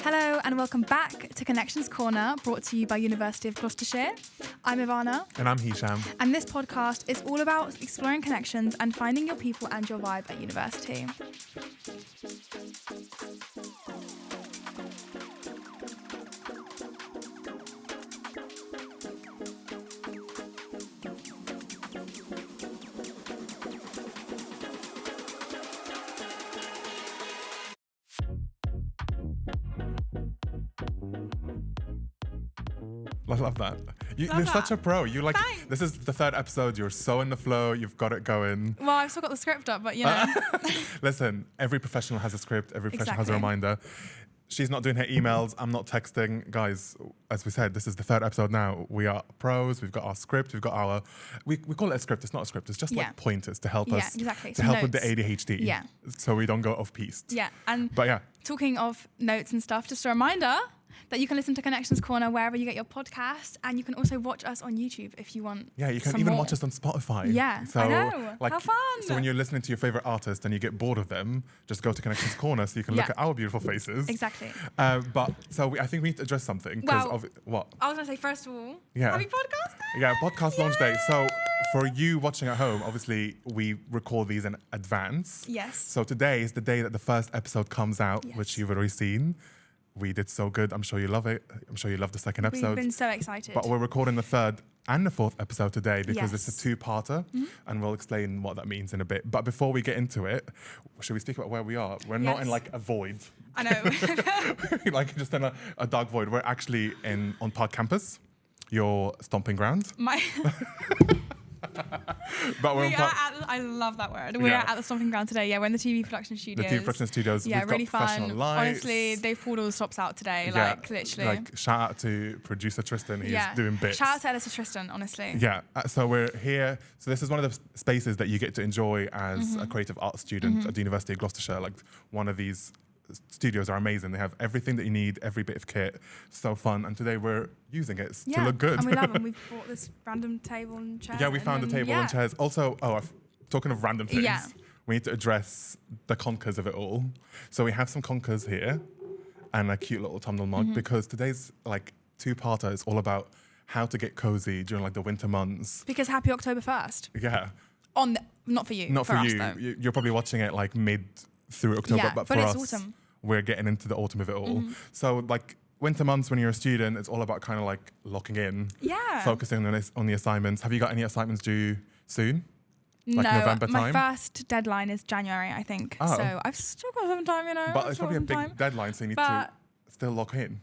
Hello and welcome back to Connections Corner, brought to you by University of Gloucestershire. I'm Ivana. And I'm Hisham. And this podcast is all about exploring connections and finding your people and your vibe at university. I love that. You're such a pro. Thanks. This is the third episode. You're so in the flow. You've got it going. Well, I've still got the script up, but you know. Listen, every professional has a script. Every professional has a Exactly. reminder. She's not doing her emails. I'm not texting. Guys, as we said, this is the third episode now. We are pros. We've got our script. We've got our... We call it a script. It's not a script. It's just Yeah. like pointers to help us. Exactly. To Some help with the notes. ADHD. Yeah. So we don't go off-piste. Yeah, and But yeah. talking of notes and stuff, just a reminder that you can listen to Connections Corner wherever you get your podcast, and you can also watch us on YouTube if you want. Yeah, you can some even more. watch us on Spotify. Yeah, I know. How fun. So when you're listening to your favorite artist and you get bored of them, just go to Connections Corner so you can look Yeah. at our beautiful faces. Exactly. I think we need to address something. Well- What? I was going to say, first of all, Yeah. happy podcast day. Yeah, podcast launch day. So for you watching at home, obviously we record these in advance. Yes. So today is the day that the first episode comes out, Yes. which you've already seen. We did so good. I'm sure you love it. I'm sure you love the second episode. We've been so excited. But we're recording the third and the fourth episode today because it's a Yes. two-parter, and we'll explain what that means in a bit. But before we get into it, should we speak about where we are? We're not in Yes. like a void, I know. like just in a dark void. We're actually on Park Campus, your stomping ground. But we're on Park. I love that word. We're Yeah. at the stomping ground today. Yeah, we're in the TV production The studios. TV production studios. Yeah, We've really got professional fun. lights. Honestly, they've pulled all the stops out today. Yeah, Like, literally. Like shout out to producer Tristan. He's doing bits. Shout out to editor Tristan, honestly. Yeah, so we're here. So this is one of the spaces that you get to enjoy as a creative arts student at the University of Gloucestershire. Like one of these studios are amazing. They have everything that you need, every bit of kit. So fun. And today we're using it to look good. And we love them. We've brought this random table and chair. Yeah, we found a table and chairs. Also, talking of random things, Yeah. we need to address the conkers of it all. So we have some conkers here and a cute little tumbler mug because today's like two-parter is all about how to get cozy during like the winter months. Because happy October 1st. Yeah. Not for you. Not for us, you. though. You're probably watching it like mid through October, Yeah, but for but it's us, autumn. we're getting into the autumn of it all. So like winter months when you're a student, it's all about kind of like locking in, Yeah. focusing on the assignments. Have you got any assignments due soon? Like no, November my time? first deadline is January, I think. Oh. So I've still got some time, you know. But it's still probably a got big some time. deadline, so you need to But- still lock in.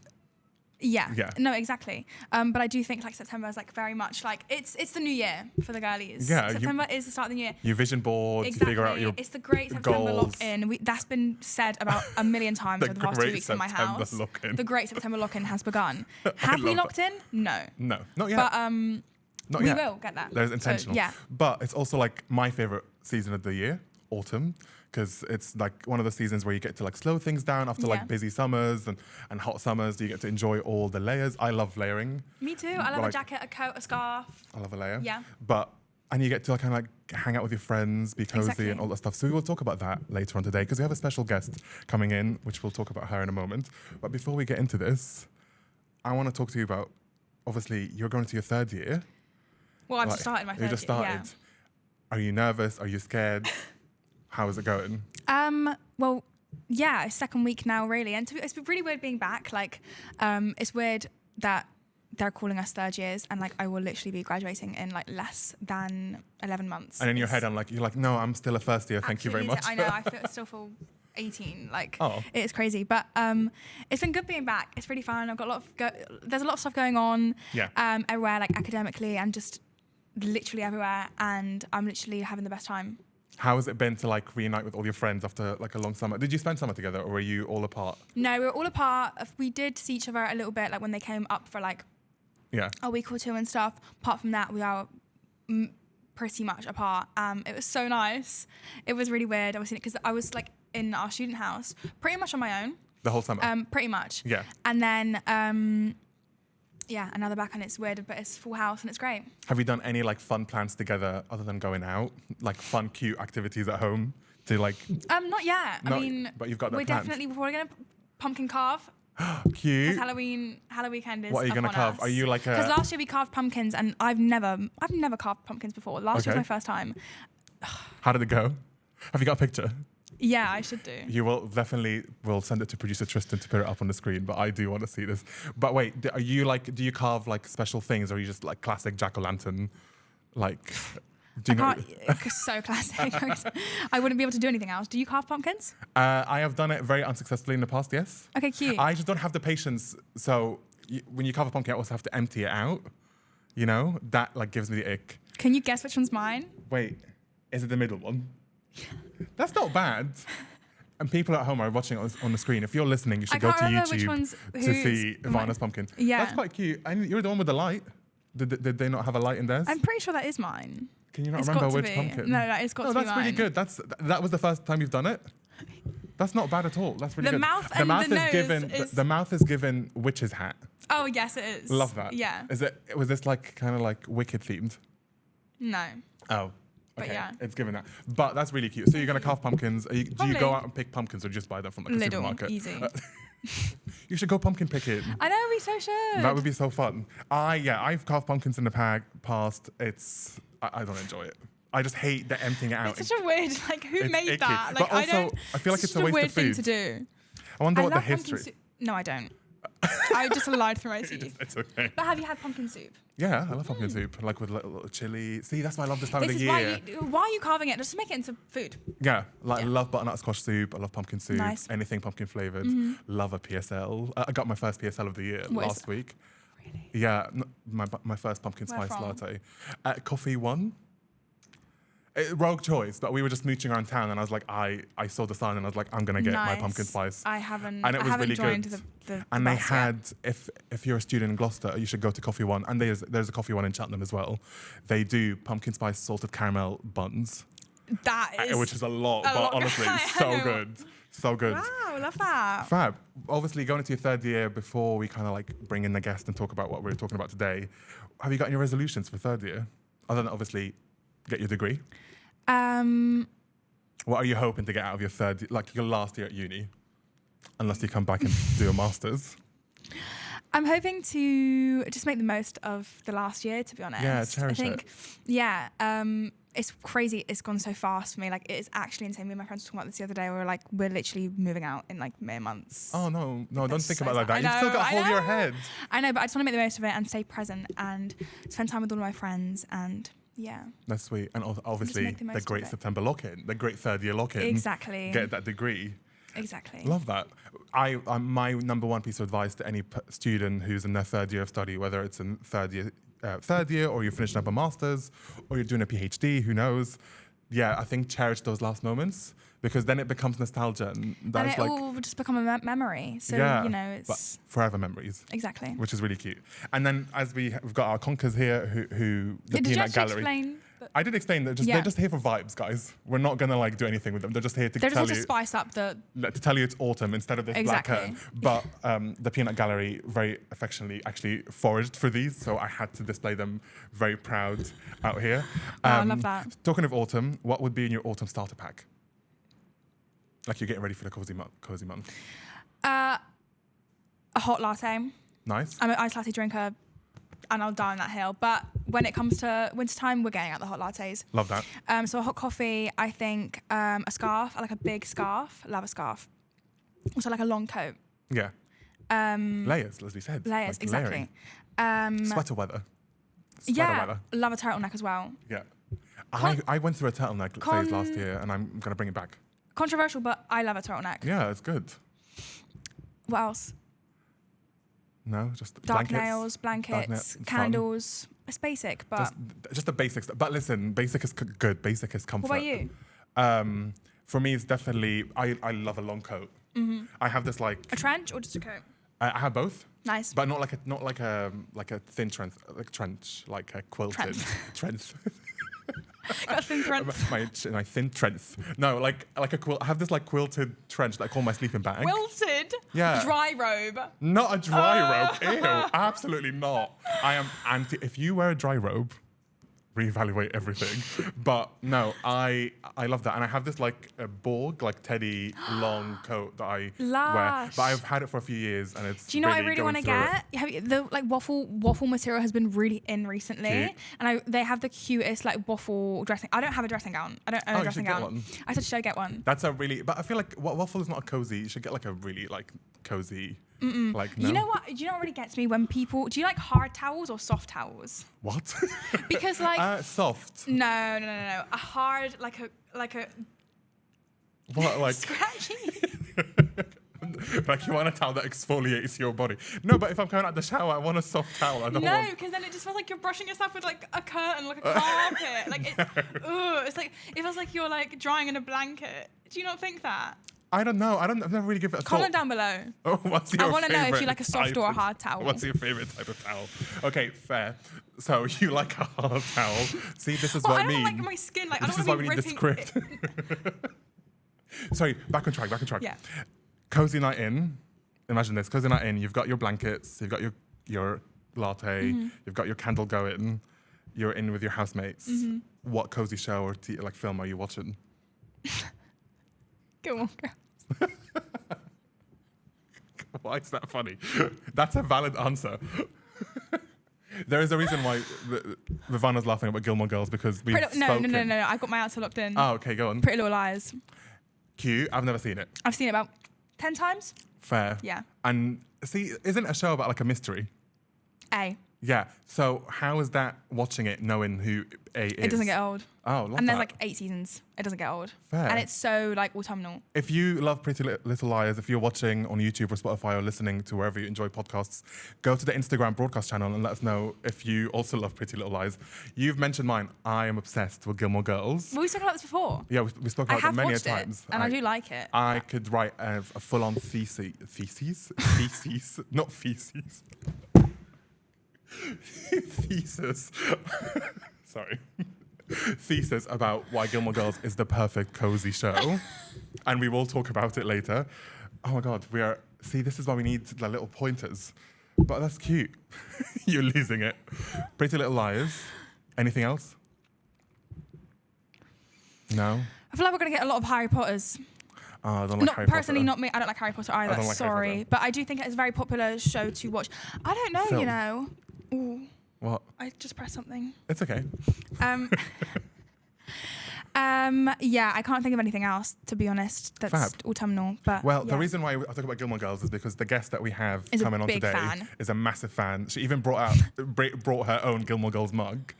Yeah. Yeah. No, exactly. But I do think like September is like very much like it's the new year for the girlies. Yeah, September is the start of the year. You vision board, Exactly. figure out your It's the great September goals. lock-in. That's been said about a million times The over the past 2 great weeks in my September house. lock-in. The great September lock-in has begun. Have we love locked in? No. No, not yet. But not we yet. will get that. There's So, intentional. yeah. But it's also like my favorite season of the year, autumn, because it's like one of the seasons where you get to like slow things down after Yeah. like busy summers and hot summers. You get to enjoy all the layers. I love layering. Me too. I love Like- a jacket, a coat, a scarf. I love a layer. Yeah. And you get to kind of like hang out with your friends, be cozy Exactly. and all that stuff. So we will talk about that later on today because we have a special guest coming in, which we'll talk about her in a moment. But before we get into this, I want to talk to you about, obviously, you're going to your third year. Well, I've Like, just started my third You just year, started. Are you nervous? Are you scared? How is it going? Well, yeah, it's second week now, really. And it's been really weird being back. Like, it's weird that they're calling us third years and like I will literally be graduating in like less than 11 months. And in your It's head, you're like, no, I'm still a first year. Thank you very much. absolutely I know, still feel 18. Like, Oh. it's crazy. But it's been good being back. It's really fun. I've got there's a lot of stuff going on Yeah. everywhere, like academically and just literally everywhere. And I'm literally having the best time. How has it been to like reunite with all your friends after like a long summer? Did you spend summer together or were you all apart? No, we were all apart. We did see each other a little bit, like when they came up for like Yeah. a week or two and stuff. Apart from that, we are pretty much apart. It was so nice. It was really weird, obviously, because I was like in our student house pretty much on my own. The whole summer? Pretty much. Yeah. And then, and now they're back and it's weird, but it's full house and it's great. Have you done any like fun plans together other than going out? Like fun, cute activities at home to like... Not yet. No, I mean, but you've got that we're planned. definitely probably going to pumpkin carve. Cute. Because Halloween weekend is What are you gonna upon carve? us. Are you like a? Because last year we carved pumpkins, and I've never carved pumpkins before. Last year Okay. was my first time. How did it go? Have you got a picture? Yeah, I should do. You will definitely. We'll send it to producer Tristan to put it up on the screen. But I do want to see this. But wait, are you like? Do you carve like special things, or are you just like classic jack-o'-lantern? Like, do you know? So classic. I wouldn't be able to do anything else. Do you carve pumpkins? I have done it very unsuccessfully in the past. Yes. Okay, cute. I just don't have the patience. So when you carve a pumpkin, I also have to empty it out. You know that like gives me the ick. Can you guess which one's mine? Wait, is it the middle one? That's not bad. And people at home are watching on the screen. If you're listening, you should go to YouTube to see Ivana's pumpkin. Yeah. That's quite cute. And you're the one with the light. Did they not have a light in theirs? I'm pretty sure that is mine. Can you not It's remember got to which be. pumpkin? No, it's got to be that's mine. really good. That was the first time you've done it. That's not bad at all. That's really The good. mouth and the nose is- the mouth is given witch's hat. Oh yes, it is. Love that. Yeah. Was this like kind of like Wicked themed? No. Oh. But Okay. yeah. It's given that. But that's really cute. So you're gonna carve pumpkins. Do you Probably. go out and pick pumpkins or just buy them from like a Little, supermarket? easy. You should go pumpkin picking. I know, we so should. That would be so fun. I've carved pumpkins in the past. I don't enjoy it. I just hate the emptying it out. It's such a weird, like, who It's made icky. that? But Like, also, I feel like it's a waste weird of food. thing to do. I wonder I what the love pumpkin history. soup. No, I don't. I just lied through my teeth. It's okay. But have you had pumpkin soup? Yeah, I love pumpkin soup, like with little chili. See, that's why I love this time of This the is year. why are you carving it? Just make it into food. Yeah, like I Yeah. love butternut squash soup. I love pumpkin soup. Nice. Anything pumpkin flavored. Love a PSL. I got my first PSL of the year What is last it? week. Really? Yeah, my first pumpkin Where spice from? latte. Coffee One. Rogue choice, but we were just mooching around town, and I was like, I saw the sign, and I was like, I'm gonna get my Nice. pumpkin spice. I haven't. And it was I haven't really joined good. The And they bus yet. had, if you're a student in Gloucester, you should go to Coffee One. And there's a Coffee One in Cheltenham as well. They do pumpkin spice salted caramel buns, That is. which is a lot, but lot. honestly, I so know. good, so good. Wow, love that. Fab. Obviously, going into your third year, before we kind of like bring in the guest and talk about what we're talking about today, have you got any resolutions for third year? Other than obviously get your degree. What are you hoping to get out of your like your last year at uni? Unless you come back and do a master's. I'm hoping to just make the most of the last year, to be honest. Yeah, cherish I think, it's crazy. It's gone so fast for me. Like, it is actually insane. Me and my friends were talking about this the other day. We're literally moving out in like mere months. Oh, no, don't That's think so about it like that. sad. You've I still know, got a whole I year know. ahead. I know, but I just want to make the most of it and stay present and spend time with all of my friends and yeah. That's sweet. And obviously, make the most the of great it. September lock-in, the great third year lock-in. Exactly. Get that degree. Exactly. Love that. My number one piece of advice to any student who's in their third year of study, whether it's in third year or you're finishing up a master's or you're doing a PhD, who knows? Yeah, I think cherish those last moments because then it becomes nostalgia. And that's and it like, all will just become a memory. So, yeah, you know, but it's... forever memories. Exactly. Which is really cute. And then as we've got our conkers here who the Did you Peanut actually Gallery. explain? I did explain that they're just here for vibes, guys. We're not gonna like do anything with them. They're just here to They're tell just you to spice up the... to tell you it's autumn instead of this black Exactly. curtain. But the Peanut Gallery very affectionately actually foraged for these, so I had to display them very proud out here. I love that. Talking of autumn, what would be in your autumn starter pack? Like you're getting ready for the cozy month. A hot latte. Nice. I'm an iced latte drinker and I'll die on that hill. But when it comes to wintertime, we're getting out the hot lattes. Love that. So a hot coffee, I think a scarf. I like a big scarf. I love a scarf. Also like a long coat. Yeah. Layers, as we said. Layers, like exactly. layering. Sweater weather. Yeah, love a turtleneck as well. Yeah. I went through a turtleneck phase last year and I'm going to bring it back. Controversial, but I love a turtleneck. Yeah, it's good. What else? No, just Dark blankets. nails, blankets, fun. candles. It's basic, but... Just the basics. But listen, basic is good. Basic is comfort. What about you? For me, it's definitely, I love a long coat. Mm-hmm. I have this like... A trench or just a coat? I have both. Nice. But not like a thin trench, like a quilted trench. Got a thin trench. my thin trench. No, like a quilt. I have this like quilted trench that I call my sleeping bag. Quilted? Yeah. Dry robe? Not a dry robe. Ew, absolutely not. I am anti. If you wear a dry robe, reevaluate everything. But no, I love that. And I have this like a Borg, like teddy long coat that I wear. Lush. But I've had it for a few years and it's Do you know what I really really want to going through get? Have you, the like waffle material has been really in recently, Cute. and they have the cutest like waffle dressing. I don't have a dressing gown. I don't own Oh, a you dressing should get gown. one. I said, should I get one? That's a really, but I feel like waffle is not a cozy. You should get like a really like cozy, like no. You know what? Do you know what really gets me when people? Do you like hard towels or soft towels? What? Because like soft. no. A hard like a What like? scratchy. Like you want a towel that exfoliates your body. No, but if I'm coming out the shower, I want a soft towel. I don't No, want. because then it just feels like you're brushing yourself with like a curtain, like a carpet. Like it's like it feels like you're like drying in a blanket. Do you not think that? I don't know. I've never really given it a thought. Comment down below. Oh, what's your I want to know if you favourite like a soft type or a of- hard towel. What's your favorite type of towel? Okay, fair. So you like a hard towel. See, this is Well, what I I don't mean. like my skin. Like I This don't is why want we to be need the ripping. script. Sorry, back on track. Yeah. Cozy night in. Imagine this. Cozy night in. You've got your blankets. You've got your latte. Mm-hmm. You've got your candle going. You're in with your housemates. Mm-hmm. What cozy show or like film are you watching? Go on, girl. Why is that funny? That's a valid answer. There is a reason why Vivanna's laughing about Gilmore Girls because we've spoken. No. I've got my answer locked in. Oh, okay, go on. Pretty Little Liars. Cute. I've never seen it. I've seen it about 10 times. Fair. Yeah. And see, isn't it a show about like a mystery? A. Yeah. So how is that watching it knowing who A is? It doesn't get old. Oh, love And there's that. like 8 seasons. It doesn't get old. Fair. And it's so like autumnal. If you love Pretty Little Liars, if you're watching on YouTube or Spotify or listening to wherever you enjoy podcasts, go to the Instagram broadcast channel and let us know if you also love Pretty Little Liars. You've mentioned mine. I am obsessed with Gilmore Girls. Well, we spoke about this before. Yeah, we spoke I about it have many watched times. it, and I do like it. I could write a full-on thesis, not feces. Thesis. Sorry. Thesis about why Gilmore Girls is the perfect cozy show. And we will talk about it later. Oh my God, see, this is why we need the little pointers. But that's cute. You're losing it. Pretty Little Liars. Anything else? No? I feel like we're going to get a lot of Harry Potters. Oh, I don't like Not Harry personally, Potter. not me. I don't like Harry Potter either. don't like Harry Sorry. Potter. But I do think it's a very popular show to watch. I don't know, Film. you know. Ooh, What? I just pressed something. It's okay. Um, yeah, I can't think of anything else, to be honest, that's Fab. autumnal. But Well, yeah. the reason why I talk about Gilmore Girls is because the guest that we have Is a coming on big today fan. is a massive fan. She even brought her own Gilmore Girls mug.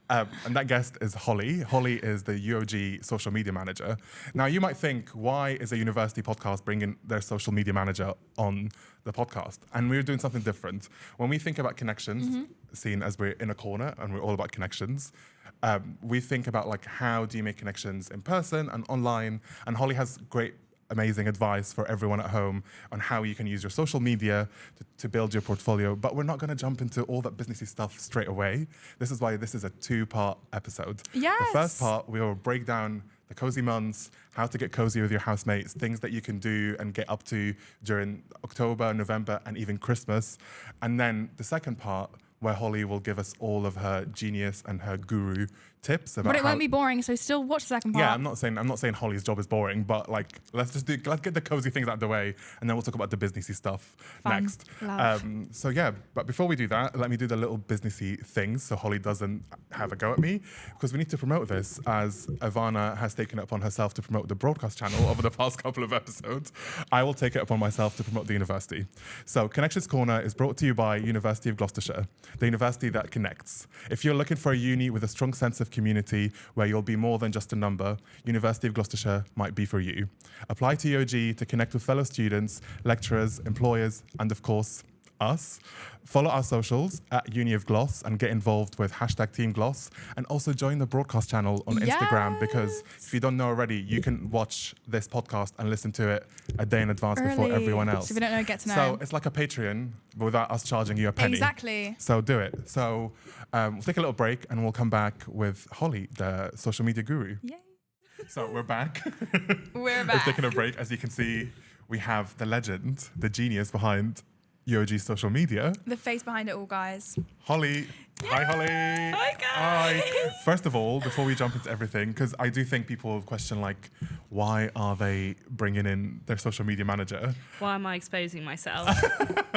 And that guest is Holly. Holly is the UoG social media manager. Now, you might think, why is a university podcast bringing their social media manager on the podcast? And we're doing something different. When we think about connections, seen as we're in a corner and we're all about connections, we think about like how do you make connections in person and online. And Holly has great, amazing advice for everyone at home on how you can use your social media to build your portfolio. But we're not going to jump into all that businessy stuff straight away. This is why this is a 2-part episode. Yes. The first part, we will break down the cozy months, how to get cozy with your housemates, things that you can do and get up to during October, November, and even Christmas. And then the second part, where Holly will give us all of her genius and her guru tips about But it won't be boring, so still watch the second part. Yeah, I'm not saying Holly's job is boring, but like let's get the cozy things out of the way, and then we'll talk about the businessy stuff Fun. next. Love. So yeah, but before we do that, let me do the little businessy things so Holly doesn't have a go at me, because we need to promote this, as Ivana has taken it upon herself to promote the broadcast channel over the past couple of episodes. I will take it upon myself to promote the university. So Connections Corner is brought to you by University of Gloucestershire, the university that connects. If you're looking for a uni with a strong sense of community where you'll be more than just a number, University of Gloucestershire might be for you. Apply to UoG to connect with fellow students, lecturers, employers, and of course, us. Follow our socials at Uni of Gloss and get involved with #TeamGloss, and also join the broadcast channel on Instagram, because if you don't know already, you can watch this podcast and listen to it a day in advance before Early. everyone else. So if you don't know, get to know. So it's like a Patreon, but without us charging you a penny. Exactly. So do it. So we'll take a little break and we'll come back with Holly, the social media guru. Yay. So we're back. We're We're back. taking a break. As you can see, we have the legend, the genius behind UoG social media. The face behind it all, guys. Holly, Hi, Holly. Hi, guys. Hi. First of all, before we jump into everything, because I do think people question, like, why are they bringing in their social media manager? Why am I exposing myself?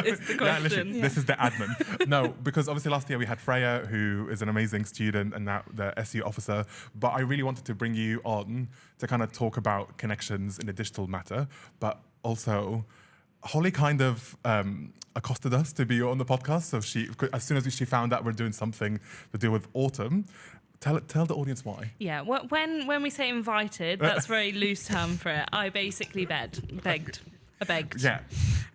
Is the Yeah, question. literally, this is the admin. No, because obviously last year we had Freya, who is an amazing student and now the SU officer. But I really wanted to bring you on to kind of talk about connections in a digital matter, but also Holly kind of accosted us to be on the podcast. So as soon as she found out we're doing something to do with autumn, tell the audience why. Yeah, when we say invited, that's a very loose term for it. I basically begged. Yeah.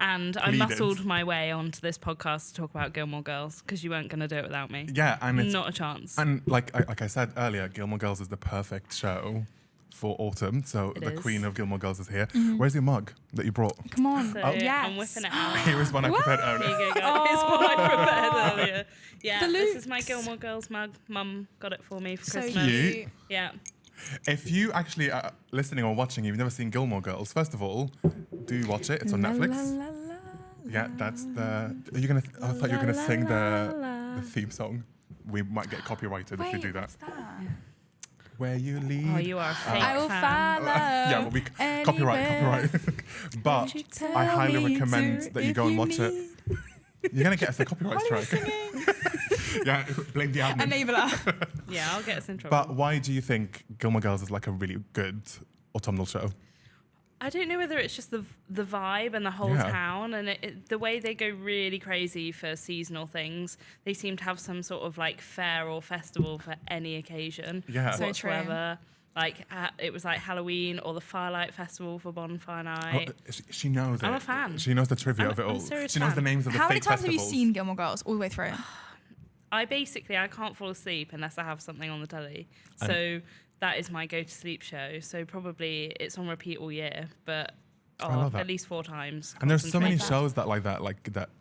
And I Pleaded. muscled my way onto this podcast to talk about Gilmore Girls because you weren't going to do it without me. Yeah, and it's Not a chance. and like I said earlier, Gilmore Girls is the perfect show for autumn. So It the is. queen of Gilmore Girls is here. Where's your mug that you brought? Come on. So yes. I'm whipping it out. Here is one I prepared Here earlier. you go, guys. Here's what I prepared earlier. Yeah, The this is my Lukes. Gilmore Girls mug. Mum got it for me for So Christmas. cute. Yeah. If you actually are listening or watching, you've never seen Gilmore Girls, first of all, do watch it. It's on Netflix. Yeah, that's the. Are you gonna? I thought you were gonna sing the theme song. We might get copyrighted if we do that. What's that? Where you lead. Oh, you are a fake I will fan. follow. Yeah, well, copyright. But you tell I highly me recommend to that you if go and you watch it. need- You're gonna get us a copyright Holly was strike. singing. Yeah, blame the admin. Enabler. Yeah, I'll get us in trouble. But why do you think Gilmore Girls is like a really good autumnal show? I don't know whether it's just the vibe and the whole Yeah. town and the way they go really crazy for seasonal things. They seem to have some sort of like fair or festival for any occasion Yeah. So true. whatsoever. Like it was like Halloween or the Firelight Festival for Bonfire Oh, Night. she knows it. I'm a fan. She knows the trivia I'm of it a all. serious She knows fan. the names of the How many fake times festivals. have you seen Gilmore Girls all the way through? I can't fall asleep unless I have something on the telly. So that is my go to sleep show. So probably it's on repeat all year, but love that. at least 4 times. And there's so many Concentrate. shows that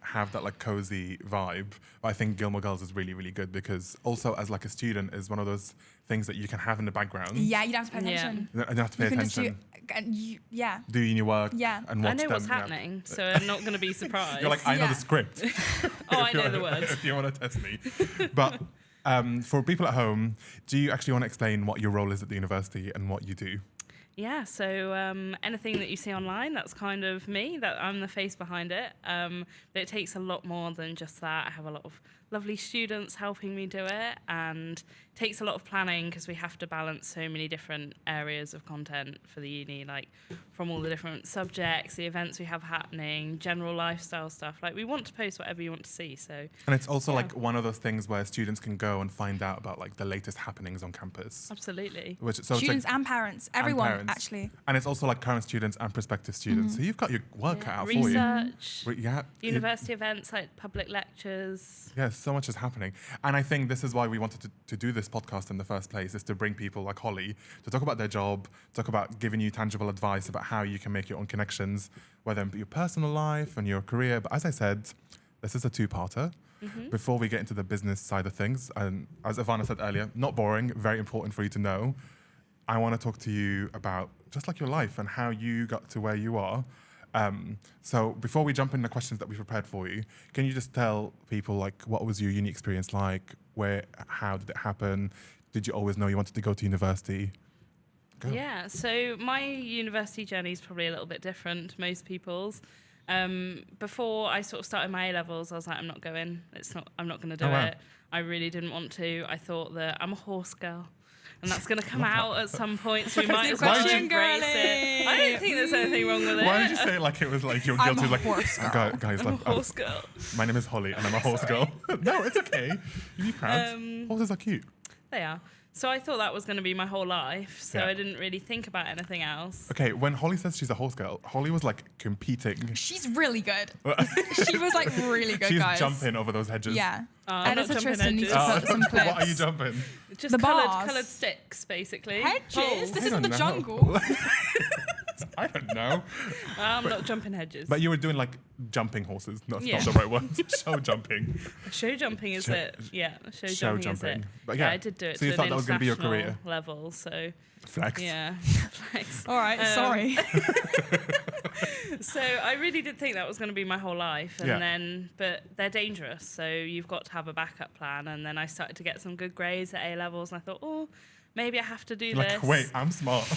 have that like cozy vibe. But I think Gilmore Girls is really, really good because also as like a student is one of those things that you can have in the background. Yeah, you don't have to pay Yeah. attention. You don't have to pay You can just attention. yeah. Do your work Yeah. and watch I know what's them. happening, so I'm not going to be surprised. You're like, I know Yeah. the script. oh, I If you know the wanna- words. If you want to test me. But for people at home, do you actually want to explain what your role is at the university and what you do? Yeah, so anything that you see online, that's kind of me, that I'm the face behind it. But it takes a lot more than just that. I have a lot of lovely students helping me do it, and it takes a lot of planning because we have to balance so many different areas of content for the uni, like from all the different subjects, the events we have happening, general lifestyle stuff. Like we want to post whatever you want to see, so And it's also Yeah. like one of those things where students can go and find out about like the latest happenings on campus. absolutely. Which so Students it's like, and parents, everyone parents. actually. and it's also like current students and prospective students. So you've got your work cut out for you. Research, Yeah. university events like public lectures. Yeah, so much is happening. And I think this is why we wanted to do this podcast in the first place, is to bring people like Holly to talk about their job, talk about giving you tangible advice about how you can make your own connections, whether in your personal life and your career. But as I said, this is a two-parter. Before we get into the business side of things, and as Ivana said earlier, not boring, very important for you to know, I want to talk to you about just like your life and how you got to where you are. So before we jump into the questions that we prepared for you, can you just tell people like what was your uni experience like? How did it happen? Did you always know you wanted to go to university? Go. Yeah, so my university journey is probably a little bit different to most people's. Before I sort of started my A-levels, I was like, I'm not going. I'm not going to do Oh, wow. it. I really didn't want to. I thought that I'm a horse girl. And that's going to come out at some point, so we might as well question, embrace girly. it. I don't think there's anything wrong with it. Why did you say it like it was like you're I'm guilty? a Like, horse girl. guys, I'm a like, horse girl. my name is Holly and I'm a horse girl. No, it's okay. You be proud. Horses are cute. They are. So I thought that was going to be my whole life, so Yeah. I didn't really think about anything else. Okay, when Holly says she's a horse girl, Holly was like competing. She's really good. She was like really good, She's guys. jumping over those hedges. Yeah. I'm not Edison jumping Tristan needs hedges. to put some clips. What are you jumping? Just The coloured bars. sticks, basically. Hedges? Poles. This I isn't the don't know. jungle. I don't know. I'm not jumping hedges. But you were doing like jumping horses. That's Yeah. not the right word. Show jumping. Show jumping is Show- it? Yeah, show show jumping is jumping. it. But yeah, yeah. I did do it So you to thought an that was gonna be your international career? level. So Flex. yeah, flex. All right, sorry. So I really did think that was going to be my whole life. But they're dangerous. So you've got to have a backup plan. And then I started to get some good grades at A levels. And I thought, oh, maybe I have to do this. Wait, I'm smart.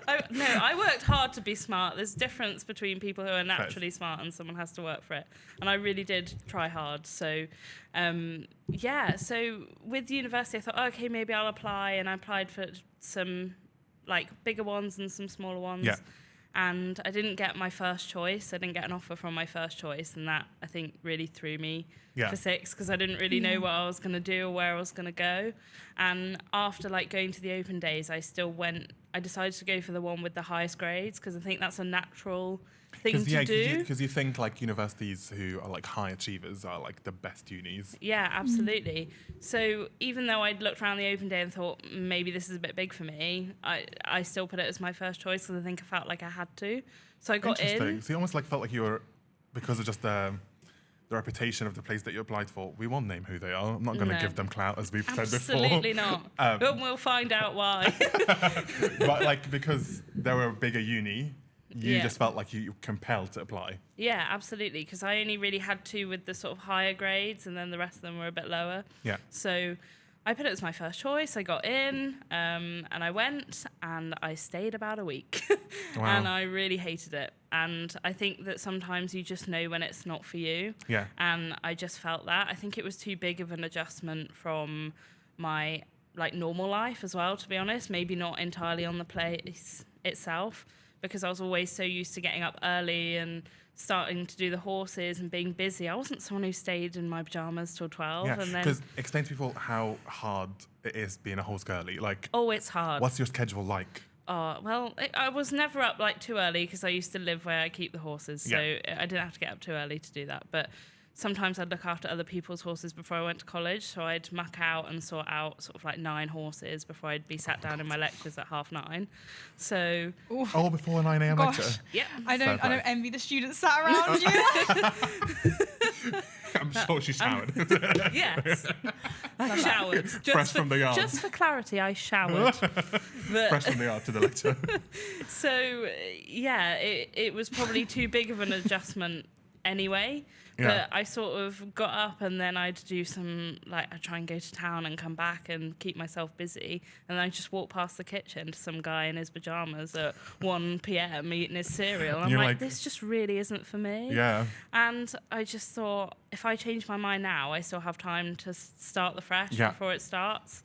I worked hard to be smart. There's a difference between people who are naturally smart and someone has to work for it. And I really did try hard. So, so with university, I thought, okay, maybe I'll apply. And I applied for some bigger ones and some smaller ones. Yeah. And I didn't get my first choice. I didn't get an offer from my first choice. And that, I think, really threw me for 6 because I didn't really know what I was going to do or where I was going to go. And after going to the open days, I decided to go for the one with the highest grades because I think that's a natural thing to do. Because you think universities who are high achievers are the best unis. Yeah, absolutely. So even though I'd looked around the open day and thought maybe this is a bit big for me, I still put it as my first choice because I think I felt like I had to. So I got in. So you almost felt like you were, because of just the reputation of the place that you applied for. We won't name who they are. I'm not going to give them clout, as we've said before. Absolutely not. But we'll find out why. But because they were a bigger uni, you just felt like you were compelled to apply. Yeah, absolutely. Because I only really had 2 with the sort of higher grades, and then the rest of them were a bit lower. Yeah. So I put it as my first choice. I got in, and I went, and I stayed about a week. Wow. And I really hated it. And I think that sometimes you just know when it's not for you. Yeah. And I just felt that. I think it was too big of an adjustment from my normal life as well, to be honest. Maybe not entirely on the place itself, because I was always so used to getting up early and starting to do the horses and being busy. I wasn't someone who stayed in my pajamas till 12. Yeah, And then, because explain to people how hard it is being a horse girly. it's hard. What's your schedule like? I was never up too early because I used to live where I keep the horses, so I didn't have to get up too early to do that. But sometimes I'd look after other people's horses before I went to college, so I'd muck out and sort out sort of 9 horses before I'd be sat down in my lectures at 9:30. So Before a 9 a.m. Gosh. lecture. yeah, I don't envy the students sat around you. I'm sure she showered. yes, I showered. Fresh from the yard. Just for clarity, I showered. Fresh from the yard to the lecture. So it was probably too big of an adjustment anyway. Yeah. But I sort of got up and then I'd do some, I'd try and go to town and come back and keep myself busy. And I'd just walk past the kitchen to some guy in his pajamas at 1 p.m. eating his cereal. And I'm this just really isn't for me. Yeah. And I just thought, if I change my mind now, I still have time to start the fresh before it starts.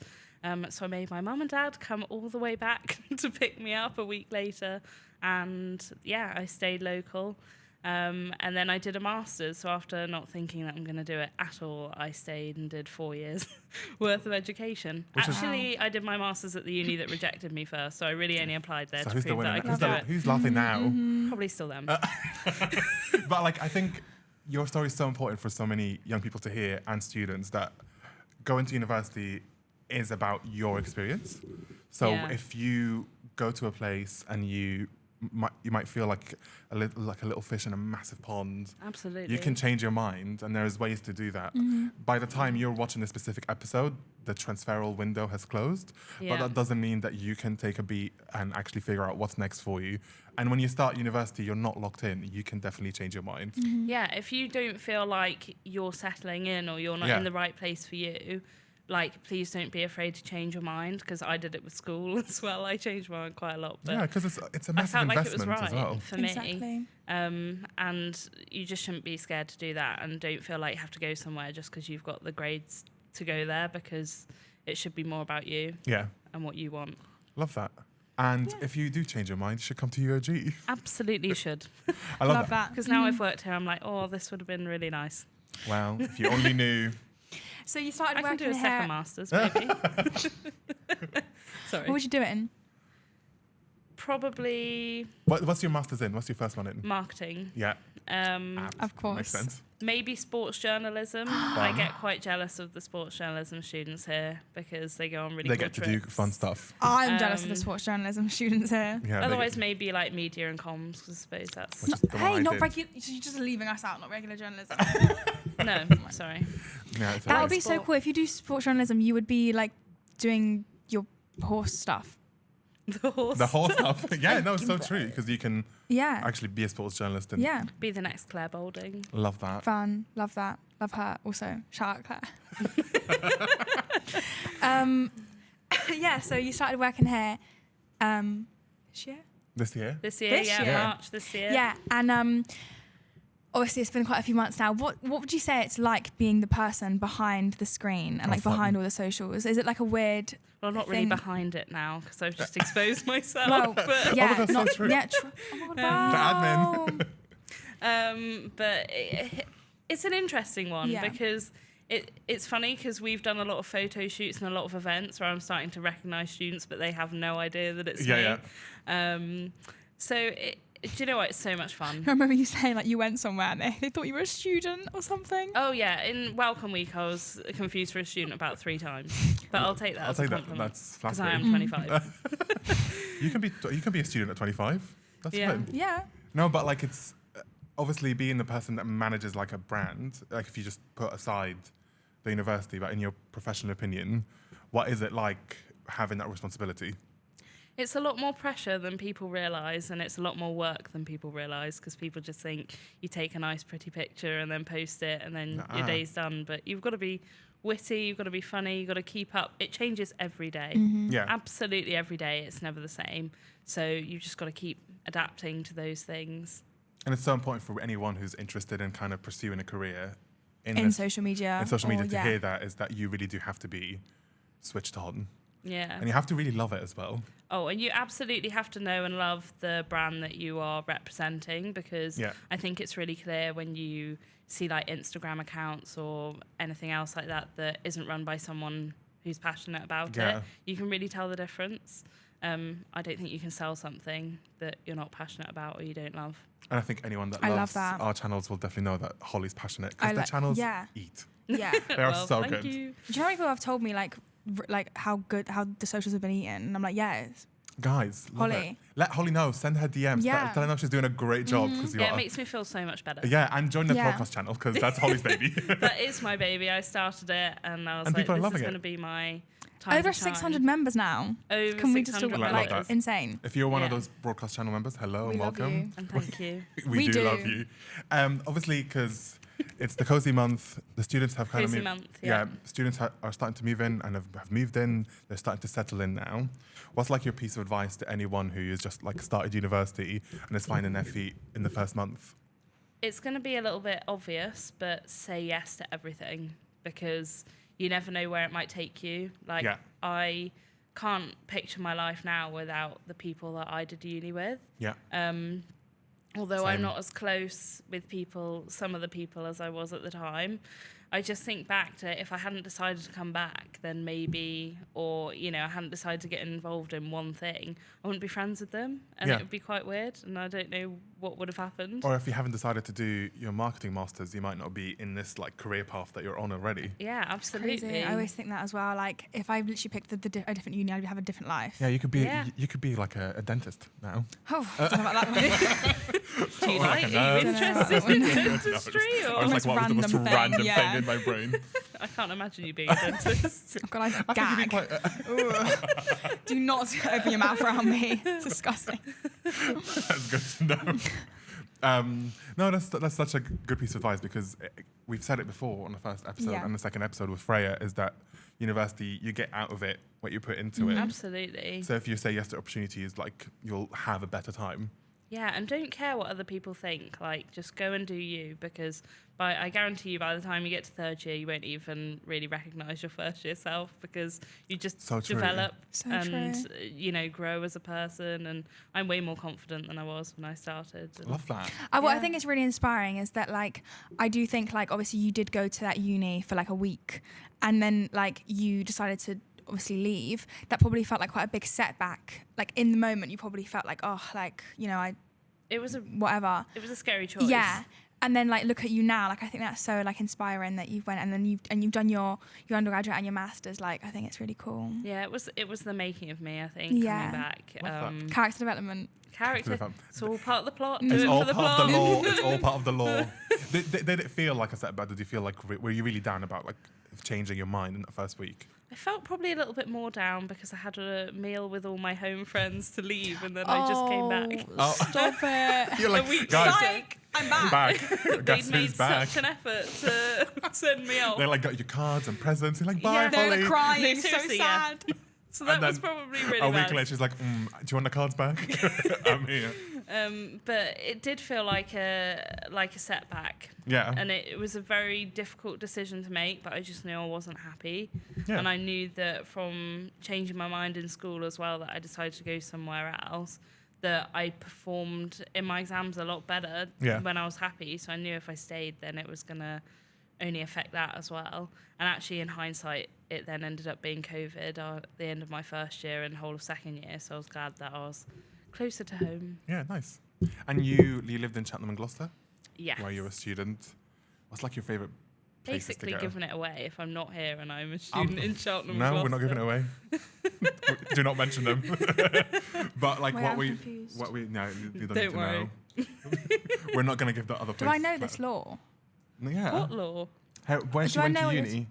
So I made my mum and dad come all the way back to pick me up a week later. And I stayed local. And then I did a master's. So after not thinking that I'm going to do it at all, I stayed and did 4 years worth of education. Actually, I did my master's at the uni that rejected me first. So I really only applied there to prove that I could do it. Who's laughing now? Probably still them. But I think your story is so important for so many young people to hear and students that going to university is about your experience. So if you go to a place and you might feel like a little fish in a massive pond. Absolutely. You can change your mind, and there's ways to do that. Mm-hmm. By the time you're watching a specific episode, the transferal window has closed, but that doesn't mean that you can take a beat and actually figure out what's next for you. And when you start university, you're not locked in. You can definitely change your mind. Mm-hmm. Yeah, if you don't feel like you're settling in or you're not in the right place for you, please don't be afraid to change your mind, because I did it with school as well. I changed my mind quite a lot. But because it's a massive investment as well. For me. And you just shouldn't be scared to do that, and don't feel like you have to go somewhere just because you've got the grades to go there, because it should be more about you and what you want. Love that. And if you do change your mind, you should come to UoG. Absolutely you should. I love that. Because now I've worked here, I'm like, this would have been really nice. Wow, if you only knew. So you started I working can do a here. second master's, maybe. Sorry. What would you do it in? Probably What's your master's in? What's your first one in? marketing. Yeah. Of course. Makes sense. Maybe sports journalism. I get quite jealous of the sports journalism students here because they go on really They cool get to trips. do fun stuff. I'm jealous of the sports journalism students here. Yeah. Otherwise, maybe media and comms, 'cause I suppose that's... Which is the one I not did. regular. You're just leaving us out, not regular journalism. No, sorry. Yeah, it's That okay. would be so cool. If you do sports journalism, you would be doing your horse stuff. The horse. The whole stuff. Yeah, no, it's so true because you can Yeah. actually be a sports journalist and Yeah. Be the next Claire Boulding. love that. Fun. Love that. Love her. Also, shout out Claire. Yeah, so you started working here this year? This year. This year, This yeah, year? March this year. Yeah, and obviously it's been quite a few months now. What would you say it's like being the person behind the screen and like fun. behind all the socials? Is it like a weird Well, I'm not really thing? behind it now because I've just exposed myself. Well, but yeah, that's so not true. yeah. Oh my God, The wow. but it's an interesting one Yeah. because it's funny because we've done a lot of photo shoots and a lot of events where I'm starting to recognise students, but they have no idea that it's me. So do you know what? It's so much fun. I remember you saying like you went somewhere and they thought you were a student or something. Oh yeah, in Welcome Week I was confused for a student about 3 times, but I'll take that I'll as a take that. compliment That's because I flattering. am 25. You can be a student at 25. That's Yeah. fine. Yeah. No, but like it's obviously being the person that manages like a brand. Like if you just put aside the university, but in your professional opinion, what is it like having that responsibility? It's a lot more pressure than people realise, and it's a lot more work than people realise because people just think you take a nice, pretty picture and then post it, and then your day's done. But you've got to be witty, you've got to be funny, you've got to keep up. It changes every day. Yeah. Absolutely every day. It's never the same. So you've just got to keep adapting to those things. And it's so important for anyone who's interested in kind of pursuing a career In this- social media. in social media or, to yeah. hear that is that you really do have to be switched on. Yeah. And you have to really love it as well. Oh, and you absolutely have to know and love the brand that you are representing because Yeah. I think it's really clear when you see like Instagram accounts or anything else like that that isn't run by someone who's passionate about Yeah. it. You can really tell the difference. I don't think you can sell something that you're not passionate about or you don't love. And I think anyone that I love loves that. our channels will definitely know that Holly's passionate I because the like- channels yeah. eat. Yeah. They are Well, so thank good. you. Do you know how many people have told me like how the socials have been eaten? And I'm like, yeah, it's Guys, love Holly. it. Let Holly know. Send her DMs. Yeah. Tell her know she's doing a great job because you Yeah, it are. makes me feel so much better. Yeah, and join the Yeah. podcast channel because that's Holly's baby. That is my baby. I started it and I was And like, people are this loving is it. going to be my time over to shine. 600 members now. Over Can we just talk 600 about I love like that. insane? If you're one of Yeah. those broadcast channel members, hello We and love welcome. you. And thank you. We do do. love you. Obviously, because it's the Cozy month, the students have kind Cozy of moved. month, yeah. Students are starting to move in and have moved in. They're starting to settle in now. What's like your piece of advice to anyone who is just like started university and is finding their feet in the first month? It's going to be a little bit obvious, but say yes to everything because you never know where it might take you. Like, Yeah. I can't picture my life now without the people that I did uni with. Yeah. Although I'm Same. not as close with some of the people as I was at the time, I just think back to if I hadn't decided to come back, then maybe, or, I hadn't decided to get involved in one thing, I wouldn't be friends with them. And Yeah. it would be quite weird. And I don't know what would have happened. Or if you haven't decided to do your marketing masters, you might not be in this like career path that you're on already. Yeah, absolutely. Crazy. I always think that as well. Like if I literally picked a different uni, I'd have a different life. Yeah, you could be Yeah. you could be like a dentist now. Oh, I don't know about that one. Do you Or like? like a Are you nurse. interested in dentistry? I Or was like, Most what was the most random thing, random yeah. thing in my brain? I can't imagine you being a dentist. Oh God, I I think you'd be gag. quite. Do not open your mouth around me. It's disgusting. That's good to know. No, that's such a good piece of advice because we've said it before on the first episode Yeah. and the second episode with Freya is that university, you get out of it what you put into it. Absolutely. So if you say yes to opportunities, like you'll have a better time. Yeah, and don't care what other people think. Like, just go and do you because I guarantee you by the time you get to third year, you won't even really recognise your first year self because you just So true. develop So and, true. grow as a person. And I'm way more confident than I was when I started. And Love that. What I Yeah. think is really inspiring is that like I do think like obviously you did go to that uni for like a week and then like you decided to obviously leave. That probably felt like quite a big setback. Like in the moment you probably felt like it was a whatever. scary choice. Yeah. And then like look at you now. Like I think that's so like inspiring that you went and then you've done your undergraduate and your masters. Like I think it's really cool. Yeah, it was the making of me, I think, Yeah. coming back. Love that. Character development. Character. Fun. It's all part of the plot. It's Do it all for the part plot. of the law. It's all part of the law. Did it feel like a setback? Did you feel like, were you really down about like changing your mind in that first week? I felt probably a little bit more down because I had a meal with all my home friends to leave, and then I just came back. Oh. Stop it. You're like, A week guys, Psych, I'm back. back. Guess They'd who's made back? such an effort to send me off. They like got your cards and presents. You're like, bye, Yeah. They're Holly. like crying, No, so seriously, yeah. sad. So that And was then probably really A week bad. later, she's like, do you want the cards back? I'm here. But it did feel like a setback. Yeah. And it was a very difficult decision to make, but I just knew I wasn't happy. Yeah. And I knew that from changing my mind in school as well, that I decided to go somewhere else, that I performed in my exams a lot better when I was happy. So I knew if I stayed, then it was going to only affect that as well. And actually, in hindsight, it then ended up being COVID at the end of my first year and whole of second year. So I was glad that I was closer to home. Yeah, nice. And you lived in Cheltenham and Gloucester? Yeah. Where you were a student. What's like your favourite places Basically to go? giving it away if I'm not here and I'm a student in Cheltenham. No, and we're not giving it away. Do not mention them. But like Wait, I'm confused. no, you don't Don't need to worry. know. We're not going to give the other Do place. I know this law? Yeah. What law? When she Do I went know to what it uni,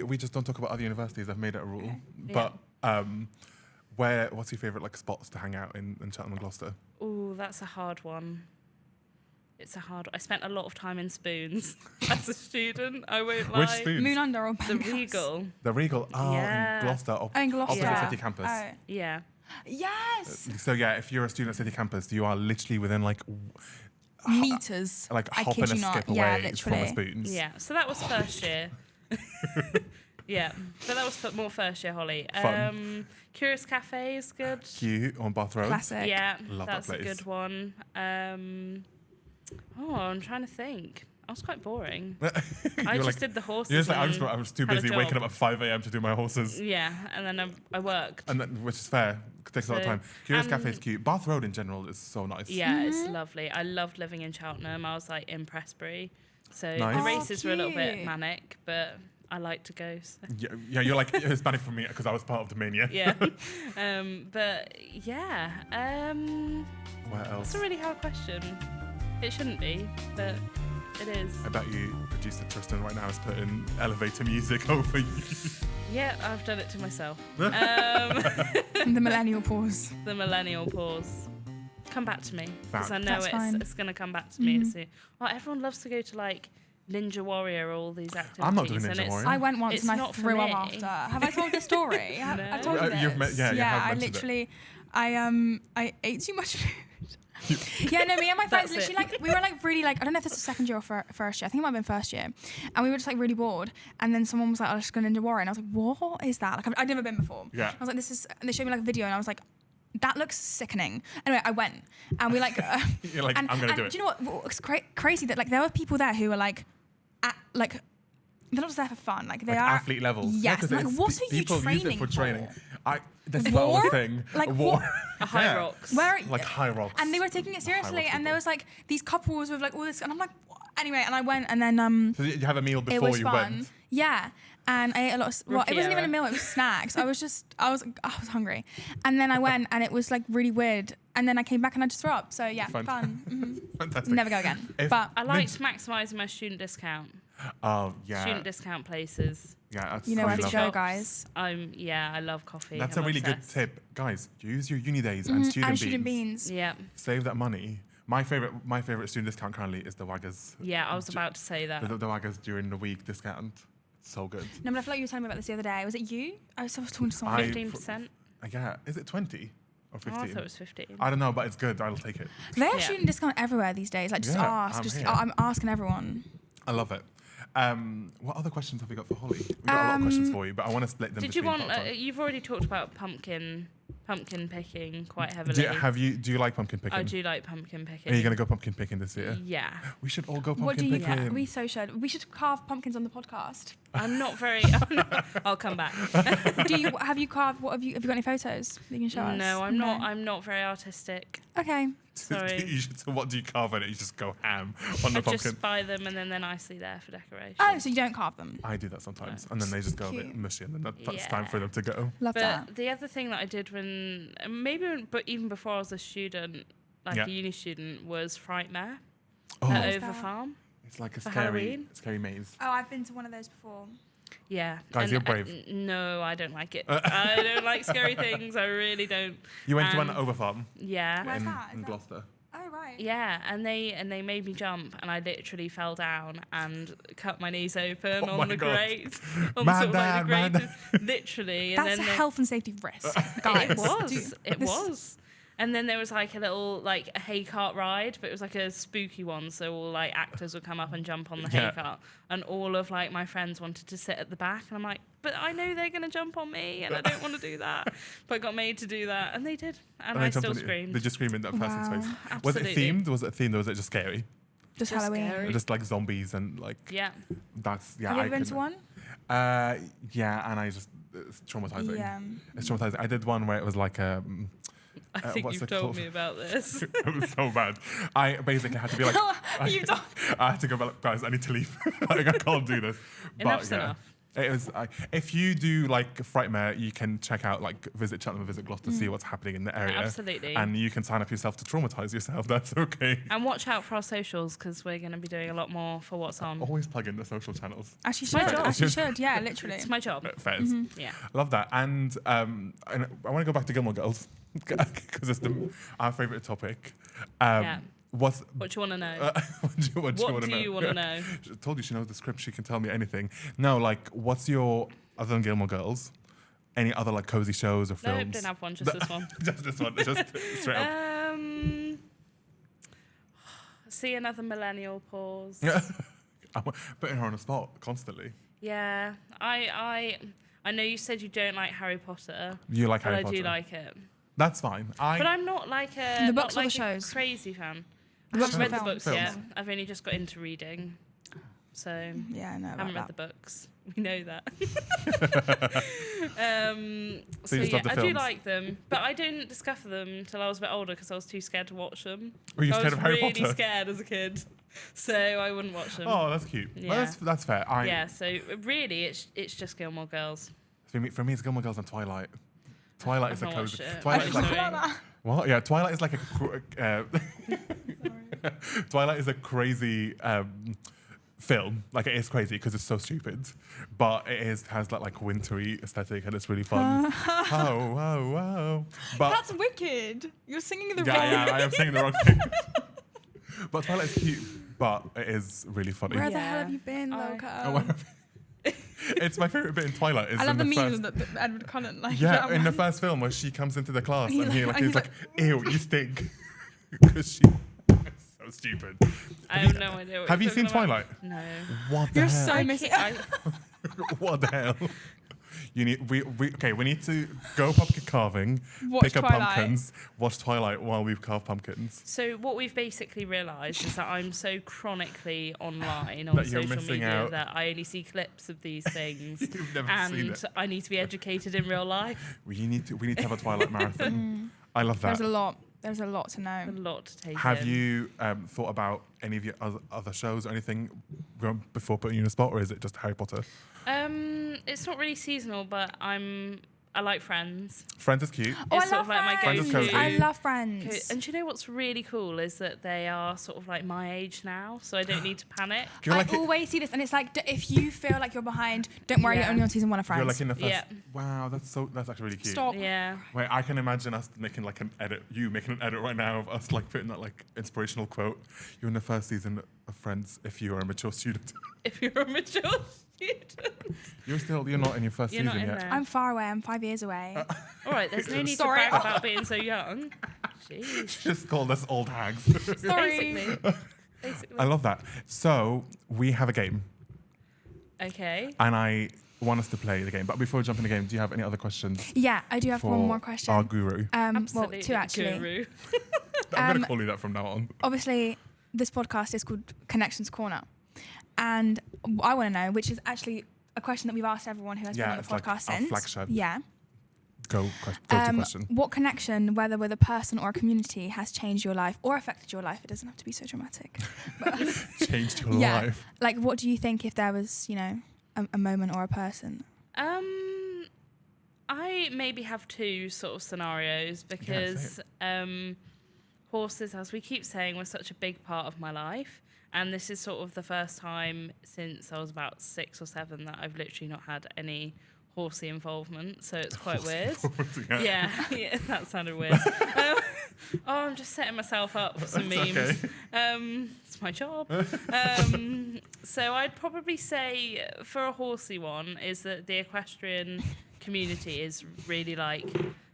we just don't talk about other universities. I've made it a rule. Okay. But what's your favourite like spots to hang out in Cheltenham and Gloucester? Oh, that's a hard one. It's a hard. I spent a lot of time in Spoons as a student. I won't lie. Which Spoons? Moon Under or The Bankhouse? Regal. The Regal. Oh, Yeah. in Gloucester. Oh, in Gloucester. Opposite Yeah. City Campus. Oh. Yeah. Yes. So yeah, if you're a student at City Campus, you are literally within like Meters. like I hop kid and a you not. skip Yeah, away from a literally. Spoons. Yeah. So that was first year. Yeah. But that was more first year, Holly. Fun. Curious Cafe is good. Q on Bath Road. Classic. Yeah, Love that that's a place. good one. I'm trying to think. I was quite boring. I You're just did the horses. You're just like, and I was too had a busy waking job. up at 5 a.m. to do my horses. Yeah, and then I worked. And then, which is fair. It takes a lot of So- time. Curious and- Cafe is cute. Bath Road in general is so nice. Yeah, it's lovely. I loved living in Cheltenham. I was like in Prestbury. So Nice. the Oh, races were a little bit cute. manic, but I like to go. So. Yeah, you're like Hispanic for me because I was part of the mania. Yeah. But yeah. Where else? That's a really hard question. It shouldn't be, but it is. I bet you producer Tristan right now is putting elevator music over you. Yeah, I've done it to myself. The millennial pause. The millennial pause. Come back to me because I know That's fine. it's going to come back to me soon. Oh, everyone loves to go to like Ninja Warrior or all these activities. I'm not doing and Ninja it's- Warrior. I went once It's and I not for threw up me. after. Have I told this story? No. I've told you this. You've you have I mentioned it. literally, I ate too much food. Yeah, no, me and my friends That's literally it. like we were like really like I don't know if this was second year or first year. I think it might have been first year, and we were just like really bored. And then someone was like, "Oh, let's go Ninja Warrior," and I was like, "What is that?" Like I'd never been before. Yeah. I was like, "This is," and they showed me like a video, and I was like, "That looks sickening." Anyway, I went, and we like. You're like, I'm gonna do it. Do you know what? It's crazy that like there were people there who were like, like. They're not just there for fun. Like they Like are athlete levels. Yes. 'cause Like, it's- what are you people use it for training training. for? That's the War? other thing. Like War. what? A high Yeah. rocks. Where Like high rocks. and they were taking it seriously, rocks and there people. was like these couples with like all this, and I'm like, what? Anyway, and I went, and then So you have a meal it before was you fun. went. Yeah, and I ate a lot. Well, it wasn't even a Riviera. meal; it was snacks. I was hungry, and then I went, and it was like really weird. And then I came back, and I just threw up. So yeah, Fun. fun. Mhm. Fantastic. Never go again. If- But I liked maximising my student discount. Oh yeah. Student discount places. Yeah. That's, you know I where to love go, that. guys. I love coffee. That's I'm a really obsessed. good tip, guys. Use your uni days and student And beans. student beans. Yeah. Save that money. My favorite student discount currently is the Waggers. Yeah, I was about to say that. The Waggers during the week discount. It's so good. No, but I feel like you were telling me about this the other day. Was it you? I was talking to someone. 15%. Yeah. Is it 20 or 15? Oh, I thought it was 15. I don't know, but it's good. I'll take it. They have Yeah. student discount everywhere these days. Like, just Yeah, ask. I'm I'm here. asking everyone. I love it. What other questions have we got for Holly? We've got a lot of questions for you, but I want to split them Did you between want? part time. You've already talked about pumpkin picking quite heavily. Do you like pumpkin picking? I do like pumpkin picking. Are you going to go pumpkin picking this year? Yeah. We should all go pumpkin What do you? picking. We so should. We should carve pumpkins on the podcast. I'm not very. I'll come back. Do you? Have you carved? What have you? Have you got any photos that you can show us? No, I'm not. I'm not very artistic. Okay. Sorry. So what do you carve on it? You just go ham on the I pumpkin. just buy them and then they're nicely there for decoration. Oh, so you don't carve them? I do that sometimes, and then they just go a bit Cute. mushy, and then that's Yeah. time for them to go. Love But that. the other thing that I did but even before I was a student, like Yeah. a uni student, was Frightmare. Oh. at What is Over that? Farm. It's like a For scary, Halloween? scary maze. Oh, I've been to one of those before. Yeah. Guys, and, you're brave. no, I don't like it. I don't like scary things. I really don't. You went to And- an Overfarm Yeah. Where's in, that? Is in that- Gloucester. Oh, right. Yeah, and they made me jump, and I literally fell down and cut my knees open Oh my on the God. grate, on Man sort of like the down, grate, literally. And That's a then health and safety risk, guys. it was, Dude, it this- was. And then there was like a little like a hay cart ride, but it was like a spooky one. So all like actors would come up and jump on the hay Yeah. cart, and all of like my friends wanted to sit at the back, and I'm like, but I know they're gonna jump on me, and I don't want to do that. But I got made to do that, and they did, and I they still jumped on you. screamed. Did you scream in that person's Wow. face? Absolutely. Was it themed? Was it themed or was it just scary? Just Just Halloween. scary. Or just like zombies and like Yeah. that's yeah. Have you I ever been to couldn't- one? Yeah, and I just it's traumatizing. Yeah. It's traumatizing. I did one where it was like I think what's you've it told called? me about this. it was so bad. I basically had to be like, You've done. I had to go back, guys. I need to leave. Like I can't do this. Enough's enough. It was. If you do like Frightmare, you can check out like visit Cheltenham, visit Gloucester, see what's happening in the area. Absolutely. And you can sign up yourself to traumatize yourself. That's okay. And watch out for our socials because we're going to be doing a lot more for what's on. Always plug in the social channels. Actually, It's my should. job. Actually, should. Yeah, literally. It's my job. Fairs. Yeah. Love that. And I want to go back to Gilmore Girls because it's our favorite topic. Yeah. What's What do you want to know? what do you want to know? know? I told you she knows the script. She can tell me anything. No, like, what's your other than Gilmore Girls? Any other like cozy shows or No, films? don't have one. Just this one. Just this one. Just straight up. See another millennial pause. I'm putting her on the spot constantly. Yeah. I know you said you don't like Harry Potter. You like But Harry I Potter? do like it. That's fine. But I'm not like a The books not or the like shows? a crazy fan. The I books haven't or read the films? books yet. Films. I've only just got into reading. So Yeah, I know I about haven't read that. the books. We know that. So you just love the I do films? like them, but I didn't discover them until I was a bit older because I was too scared to watch them. Were you I scared was of Harry really Potter? scared as a kid, so I wouldn't watch them. Oh, that's cute. Yeah. Well, that's fair. Yeah, so really, it's just Gilmore Girls. For me, it's Gilmore Girls and Twilight. Twilight I've is a not cozy. watched it. Twilight I'm is like sorry. what? Yeah, Twilight is like Twilight is a crazy film. Like it is crazy because it's so stupid, but has that like wintry aesthetic and it's really fun. Oh. But That's wicked. You're singing the wrong. yeah, I am saying the wrong thing. But Twilight is cute, but it is really funny. Where the Yeah. hell have you been, I- Loca? Oh, it's my favorite bit in Twilight. Is I love in the the memes first, that Edward Cullen like. yeah, that in the one. first film where she comes into the class And and he's he's like- like, ew, you stink. Because she it's so stupid. I have no idea. What Have you you're seen talking about. Twilight? No. What the You're hell? so I missing. can't- What the hell? You need we need to go pumpkin carving, Watch pick up Twilight. pumpkins, watch Twilight while we carve pumpkins. So what we've basically realised is that I'm so chronically online on That you're social missing media out. that I only see clips of these things, You've never seen and it. I need to be educated in real life. We need to have a Twilight marathon. I love that. There's a lot. There's a lot to know. A lot to take Have in. you thought about any of your other shows or anything before putting you in a spot, or is it just Harry Potter? It's not really seasonal, but I like Friends. Friends is cute. Oh, I It's sort love of like my Friends. Friends is cozy. I love Friends. And do you know what's really cool is that they are sort of like my age now, so I don't need to panic. You're I like always see this, and it's like, if you feel like you're behind, don't worry, Yeah. you're only on season 1 of Friends. you're like in the first. Yeah. Wow, that's actually really cute. Stop. Yeah. Wait, I can imagine us making like an edit. You making an edit right now of us like putting that like inspirational quote. You're in the first season of Friends. If you are a mature student, If you're a mature student. you're not in your first You're not season in yet. there. I'm far away. I'm 5 years away. All right, there's no need Sorry. to brag about being so young. Jeez. Just called us old hags. Sorry. Basically. I love that. So we have a game, Okay. and I want us to play the game. But before we jump in the game, do you have any other questions? Yeah, I do have for one more question. Our guru. Well, Absolutely. 2 actually. Guru. I'm um, going to call you that from now on. Obviously, this podcast is called Connections Corner, and I want to know, which is actually a question that we've asked everyone who has been on the it's like podcast our since. flagship. Yeah. Go to question. What connection, whether with a person or a community, has changed your life or affected your life? It doesn't have to be so dramatic. Changed your yeah. life. Like, what do you think if there was, a moment or a person? I maybe have 2 sort of scenarios because horses, as we keep saying, were such a big part of my life. And this is sort of the first time since I was about 6 or 7 that I've literally not had any horsey involvement, so it's quite weird. Yeah, that sounded weird. I'm just setting myself up for some memes. Okay. It's my job. So I'd probably say for a horsey one is that the equestrian community is really like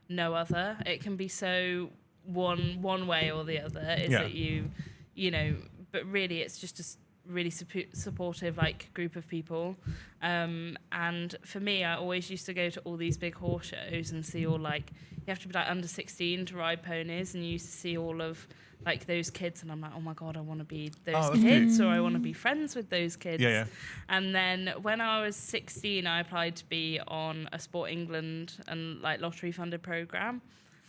no other. It can be so one way or the other. Is that you know, but really it's just a really supportive like group of people, and for me I always used to go to all these big horse shows and see all like you have to be like under 16 to ride ponies, and you used to see all of like those kids, and I'm like, oh my god, I want to be those kids, or I want to be friends with those kids. And then when I was 16 I applied to be on a Sport England and like lottery funded program.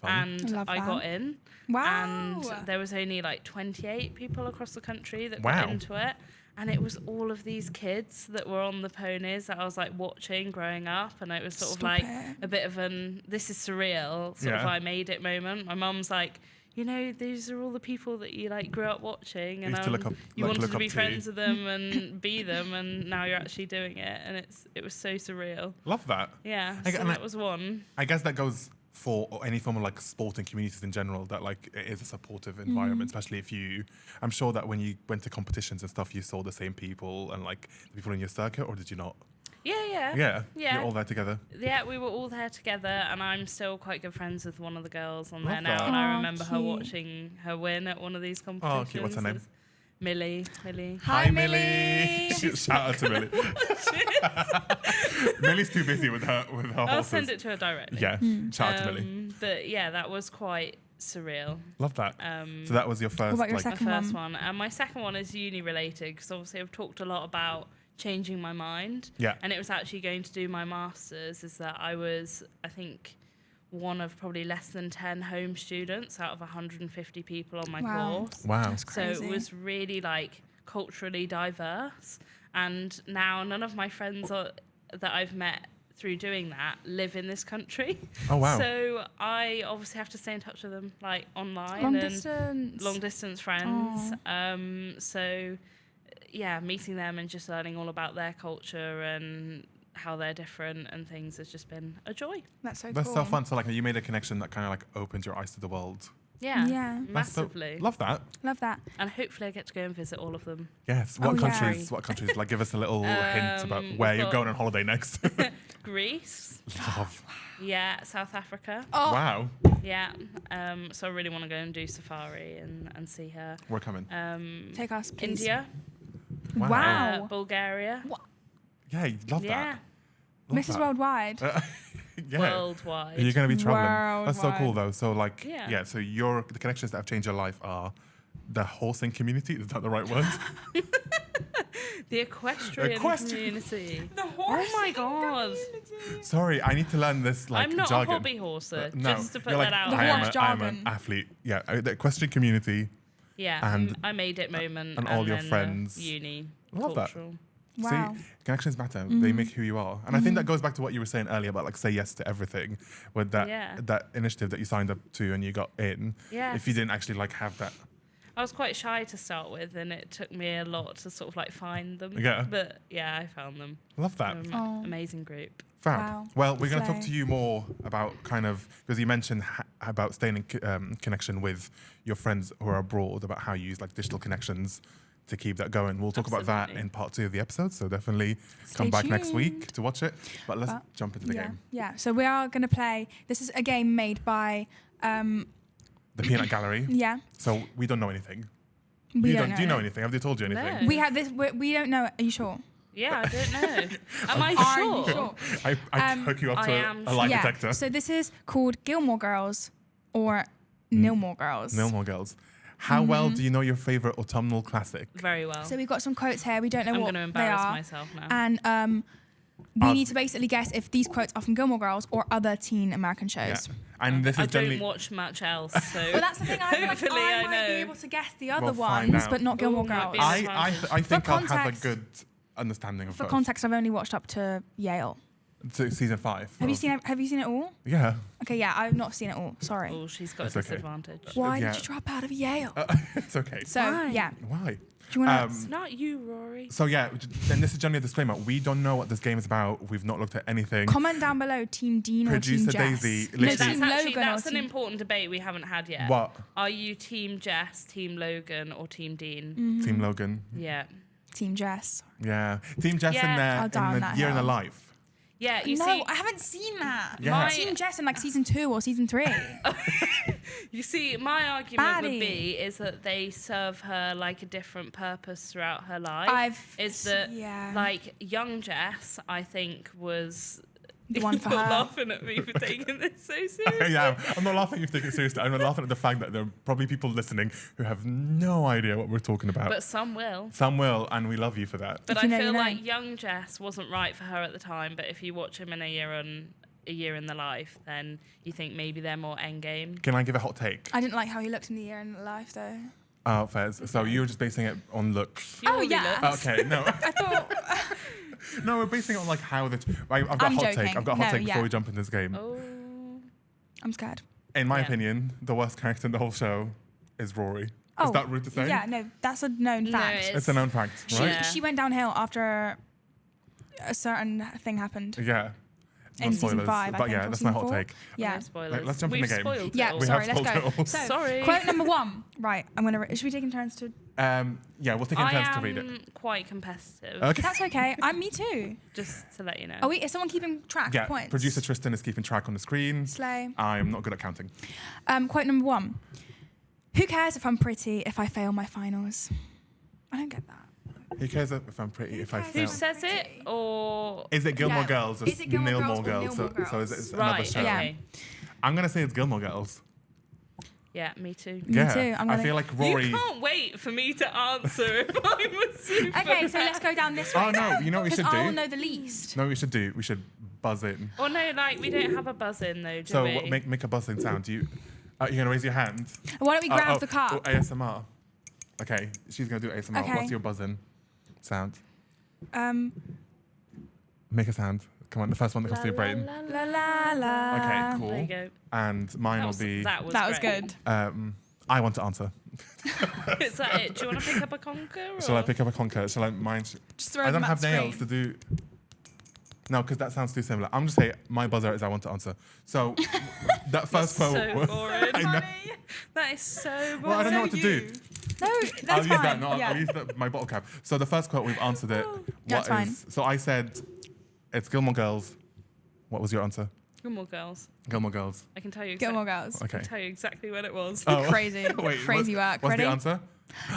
And I got in. Wow. And there was only like 28 people across the country that got into it. And it was all of these kids that were on the ponies that I was like watching growing up. And it was sort of like a bit of this is surreal sort of I made it moment. My mum's like, you know, these are all the people that you like grew up watching, and you wanted to be friends with them and be them, and now you're actually doing it. And it was so surreal. Love that. Yeah, so that was one. I guess that goes for any form of like sporting communities in general, that like it is a supportive environment, especially if I'm sure that when you went to competitions and stuff, you saw the same people and like the people in your circuit, or did you not? Yeah. You're all there together. Yeah, we were all there together, and I'm still quite good friends with one of the girls on there Love now, that. and I remember her watching her win at one of these competitions. Oh, cute. What's her name? Millie. Hi, Millie. Shout out to Millie. Millie's too busy with her horses. I'll send it to her directly. Yeah, shout out to Millie. But yeah, that was quite surreal. Love that. So that was your first. What about your second my first one? And my second one is uni related, because obviously I've talked a lot about changing my mind. Yeah. And it was actually going to do my masters. Is that I was, I think, one of probably less than 10 home students out of 150 people on my course. Wow. That's crazy. So it was really like culturally diverse. And now none of my friends that I've met through doing that live in this country. Oh, wow. So I obviously have to stay in touch with them like online. Long distance friends. So yeah, meeting them and just learning all about their culture and how they're different and things has just been a joy. That's so cool. That's so fun. So like you made a connection that kind of like opened your eyes to the world. Yeah. Massively. Love that. Love that. And hopefully I get to go and visit all of them. Yes. What countries? What countries? Like, give us a little hint about where you're going on holiday next. Greece. Love. Yeah. South Africa. Oh. Wow. Yeah. So I really want to go and do safari and see her. We're coming. Take us, please. India. Wow. Bulgaria. Yeah, love that. Love Mrs. that. Worldwide. Yeah. Worldwide. You're going to be traveling. That's so cool, Worldwide. though. So, like, so the connections that have changed your life are the horsing community. Is that the right word? The equestrian community. The Oh my god. Sorry, I need to learn this like I'm not jargon. a hobby horser, No, just to put you're like, that out The there. horse I am jargon. an athlete. Yeah, the equestrian community. Yeah, and I made it moment. and all your then friends. Uni. Love that. cultural. Wow. See, connections matter. They make who you are. And I think that goes back to what you were saying earlier about like say yes to everything with that initiative that you signed up to and you got in. Yes. If you didn't actually like have that. I was quite shy to start with, and it took me a lot to sort of like find them. Yeah. But yeah, I found them. Love that. Amazing group. Fab. Wow. Well, we're going to talk Slay. to you more about kind of, because you mentioned about staying in connection with your friends who are abroad, about how you use like digital connections to keep that going. We'll talk about that Absolutely. in part 2 of the episode, so definitely come Stay back next week tuned. to watch it. But let's jump into the game. Yeah. So we are going to play. This is a game made by. The Peanut Gallery. Yeah. So we don't know anything. We You don't do you know know. anything? Have they told you anything? No. We have this. We don't know. Are you sure? Yeah, I don't know. Am I Are sure? you sure? I hook you up I to am a lie Yeah. detector. So this is called Gilmore Girls or Nilmore Girls. Gilmore Girls. How well do you know your favorite autumnal classic? Very well. So we've got some quotes here. We don't know I'm what going to they embarrass are. myself now. And we need to basically guess if these quotes are from Gilmore Girls or other teen American shows. Yeah. And this I is generally don't watch much else, so Well, that's the thing. I feel like hopefully I I might be know. able to guess the other We'll find ones, out. but not Gilmore Ooh, might Girls. be an I think I'll have a context- good understanding of For both. context, I've only watched up to Yale. To season 5. Have you seen it all? Yeah. Okay, yeah, I've not seen it all. Sorry. oh, she's got That's a okay. disadvantage. Why yeah. did you drop out of Yale? It's okay. So Why? yeah, Why? Do you want It's not you, Rory. So yeah, then this is generally a disclaimer. We don't know what this game is about. We've not looked at anything. to comment down below, Team Dean Producer or Team Jess? Daisy, No, literally- Team That's Logan that's or an Team... important debate we haven't had yet. What? Are you Team Jess, Team Logan, or Team Dean? Team Logan. Yeah. Team Jess. Yeah. Team Jess Yeah. I'll die on in that the year in the hill. life. Yeah, you no, see, I haven't seen that. Yeah. Team Jess in like season 2 or season 3. you see, my argument would Baddie. be is that they serve her like a different purpose throughout her life. Is that like young Jess? I think was The one for You're her. laughing at me for taking this so seriously. Yeah, I'm not laughing if you take it seriously. I'm laughing at the fact that there are probably people listening who have no idea what we're talking about. But some will. Some will, and we love you for that. But If I you know, feel you know. like young Jess wasn't right for her at the time. But if you watch him in a year in the life, then you think maybe they're more endgame. Can I give a hot take? I didn't like how he looked in the year in life though. Oh, Fez. So you're just basing it on looks. You Oh, already yeah. look- Okay, no. I thought No, we're basing it on like how the. I've got I'm a hot joking. take. I've got a hot No, take before yeah. we jump in this game. Oh. I'm scared. In my Yeah. opinion, the worst character in the whole show is Rory. Oh, Is that rude to say? Yeah, no, that's a known No, fact. It's a known fact, She right? Yeah. she went downhill after a certain thing happened. Yeah. In season spoilers, 5, I but think, yeah, or that's my season hot 4. take. Yeah. No spoilers. Like, let's jump in We've the game. spoiled it Yeah, all. We sorry, have let's go. spoiled it all. So, Sorry. quote number 1. Right, I'm going to... Should we take in turns to... Yeah, we'll take in I turns am to read it. quite competitive. Okay. That's okay. Me too. Just to let you know. Are we? Is someone keeping track Yeah, of points? producer Tristan is keeping track on the screen. Slay. I'm not good at counting. Quote number 1. Who cares if I'm pretty if I fail my finals? I don't get that. Who cares if I'm pretty, if I cares? Who fail? says it? Or Is it Gilmore Yeah. Girls or Is it Gilmore Nilmore Girls or Girls? Nilmore So it's another right? show. Yeah. Okay. I'm going to say it's Gilmore Girls. Yeah, me too. Me yeah. too. I feel like Rory. You can't wait for me to answer if I'm a super. Okay, so let's go down this way. Oh, no, you know what we should I'll do? know the least. No, what we should do. We should buzz in. Or no, like we don't have a buzz in though, do So we? make a buzzing sound. You're going to raise your hand? Why don't we grab the Oh, cup? ASMR. Okay, she's going to do ASMR. Okay. What's your buzzing sound? Um, Make a sound. Come on, the first one that comes to your brain. la la la. Okay, cool. There you go. And mine That will was, be. that was good. I want to answer. Is that it? Do you want to pick up a conker? Or? Shall I pick up a conker? Shall I mine? Just throw I don't them have at nails to do. No, because that sounds too similar. I'm just saying my buzzer is I want to answer. So that first quote. So boring. I know. That is so boring. Well, I don't know what to do. No, that's I'll use fine. that. No, yeah. I'll use my bottle cap. So the first quote we've answered it. That's What is- So I said, it's Gilmore Girls. What was your answer? Gilmore Girls. Gilmore Girls. I can tell you. Gilmore Girls. I Okay. can tell you exactly when it was. Oh. Crazy. Wait, Crazy work. What's Ready? the answer?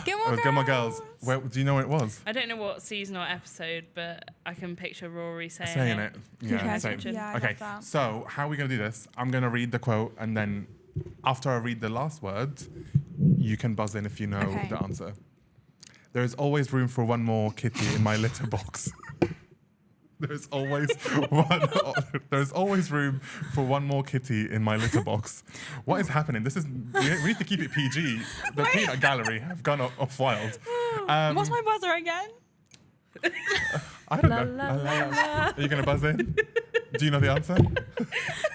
Gilmore It was Girls. Gilmore Girls. Where, do you know what it was? I don't know what season or episode, but I can picture Rory saying, Saying it. Who cares? same. Yeah, I Okay, love that. so how are we going to do this? I'm going to read the quote, and then after I read the last word, you can buzz in if you know Okay. the answer. There is always room for one more kitty in my litter box. There's always one. There's always room for one more kitty in my litter box. What is happening? This is. We need to keep it PG. The peanut gallery have gone off wild. What's my buzzer again? I don't La, know. la, la, la. Are you gonna buzz in? Do you know the answer?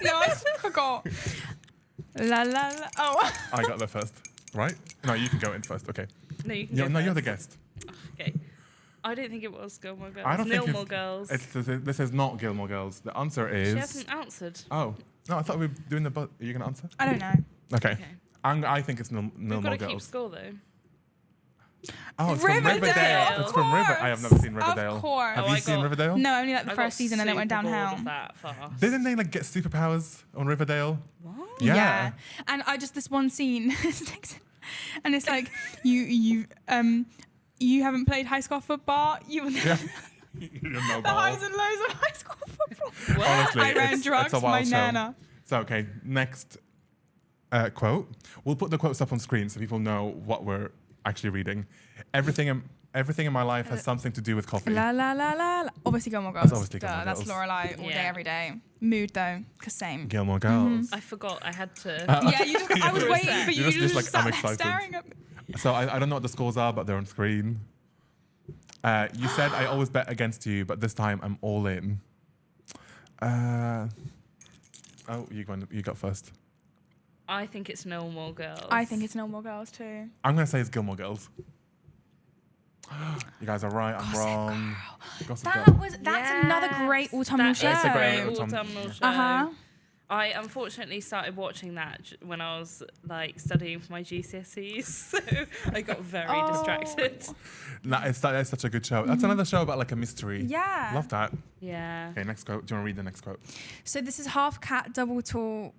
No, I forgot. La la la. Oh. I got there first, right? No, you can go in first. Okay. No, you can You're, go no, you're the first. guest. Okay. I don't think it was Gilmore Girls. I don't think Nilmore it's- Girls. This is not Gilmore Girls. The answer She is. hasn't answered. Oh no, I thought we were doing the. Are you gonna answer? I don't know. Okay. Okay. I think it's We've got Nilmore to keep Girls. score though. Oh, it's from Riverdale. Riverdale. It's from River. I have never seen Of Riverdale. course. Have Oh, you I seen got- Riverdale? No, only like the I first got season and it went super bored downhill. of that fast. Didn't they like get superpowers on Riverdale? What? Yeah. And I just this one scene, and it's like you haven't played high school football. You Yeah. You don't know the ball. highs and lows of high school football. What? Honestly, I ran drugs, it's a my wild show. nana. So okay, next quote. We'll put the quotes up on screen so people know what we're actually reading. Everything in my life has something to do with coffee. La la la la. la. Obviously Gilmore Girls. That's obviously Gilmore That's Girls. Lorelai all day, Yeah. every day. Mood though, cause same. Gilmore Girls. I forgot I had to. Yeah, you just, I was For a waiting sec. for you. You're You just just like, sat I'm there excited. staring at me. So I don't know what the scores are, but they're on screen. You said I always bet against you, but this time I'm all in. You got first. I think it's No More Girls. I think it's No More Girls too. I'm gonna say it's Gilmore Girls. You guys are right. I'm wrong. Gossip Girl. That's another great autumnal show. It's a great autumnal show. Uh-huh. I unfortunately started watching that when I was like studying for my GCSEs, so I got very distracted. It's such a good show. That's another show about like a mystery. Yeah. Love that. Yeah. Okay, next quote. Do you want to read the next quote? So this is half cat, double tall,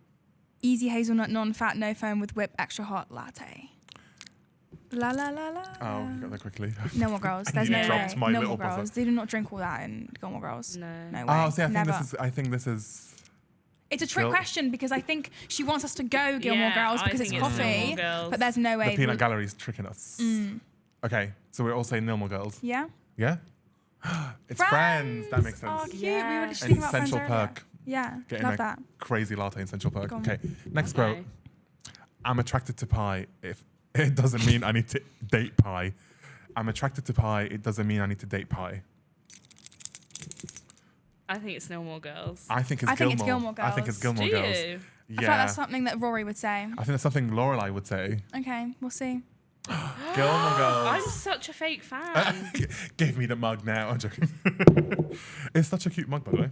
easy hazelnut, non-fat, no foam with whip, extra hot latte. La la la la. Oh, you got that quickly. No more girls. There's You no way. dropped my No little more girls. buzzer. They do not drink all that in Gilmore Girls. No. No way. Oh, see, Never. I think this is. It's a trick Gil- question because I think she wants us to go Gilmore Girls I because it's think it's coffee, Gilmore Girls. but there's no way. The peanut gallery is tricking us. Okay, so we're all saying Gilmore Girls. Yeah. Yeah? It's Friends. That makes sense. Oh, cute. Yeah. We were just And thinking about Central Friends earlier. Perk. Yeah. Getting Love a that. crazy latte in Central Perk. Go on. Okay, next Okay. quote. I'm attracted to pie if it doesn't mean I need to date pie. I'm attracted to pie. It doesn't mean I need to date pie. I think it's Gilmore Girls. I think it's I think it's Gilmore I think it's Girls. Gilmore Do Girls. you? I feel like that's something that Rory would say. I think that's something Lorelai would say. Okay, we'll see. Gilmore Girls. I'm such a fake fan. Give me the mug now. I'm joking. It's such a cute mug, by the way.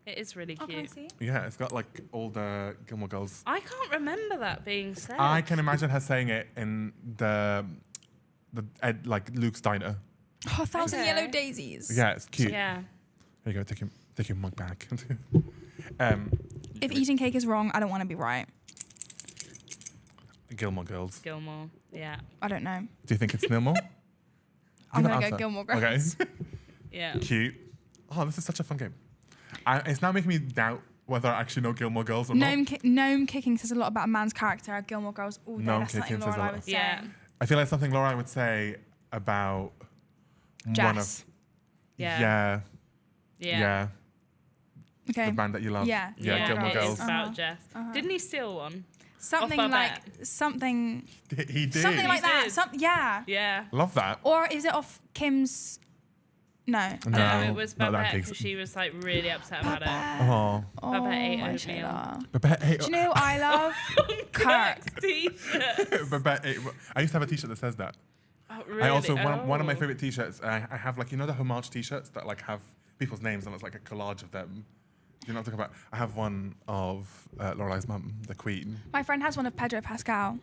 It is really Oh, can I cute. see? Yeah, it's got like all the Gilmore Girls. I can't remember that being said. I can imagine her saying it in like Luke's diner. Oh, 1,000 Okay. Yellow Daisies. Yeah, it's cute. Yeah. There you go. Take your mug back. If eating cake is wrong, I don't want to be right. Gilmore Girls. Gilmore. Yeah. I don't know. Do you think it's Gilmore? I'm Give an going to go answer. Gilmore Girls. Okay. Yeah. Cute. Oh, this is such a fun game. It's now making me doubt whether I actually know Gilmore Girls or not. Gnome kicking says a lot about a man's character. Gilmore Girls all day. Gnome That's something kicking says a Lorelai lot. would say. Yeah. I feel like something Laura would say about one of Jess. Yeah. yeah, Okay. the band that you love. Yeah. Yeah, Gilmore it Girls. is about Jess. Didn't he steal one? Something Off like Babette. something He did. something like that. did. Yeah. Yeah. Love that. Or is it off Kim's? No. No, No, it was not that Babette case. because she was like really upset about it. Oh, Babette ate my oatmeal. Shayla. Babette. Hey, Do you know who I love? Kirk. T-shirt. Babette. I used to have a T-shirt that says that. Oh, really? I also one of my Oh. favorite T-shirts. I have like the homage T-shirts that like have people's names and it's like a collage of them. Do you know what I'm talking about? I have one of Lorelai's mum, the Queen. My friend has one of Pedro Pascal.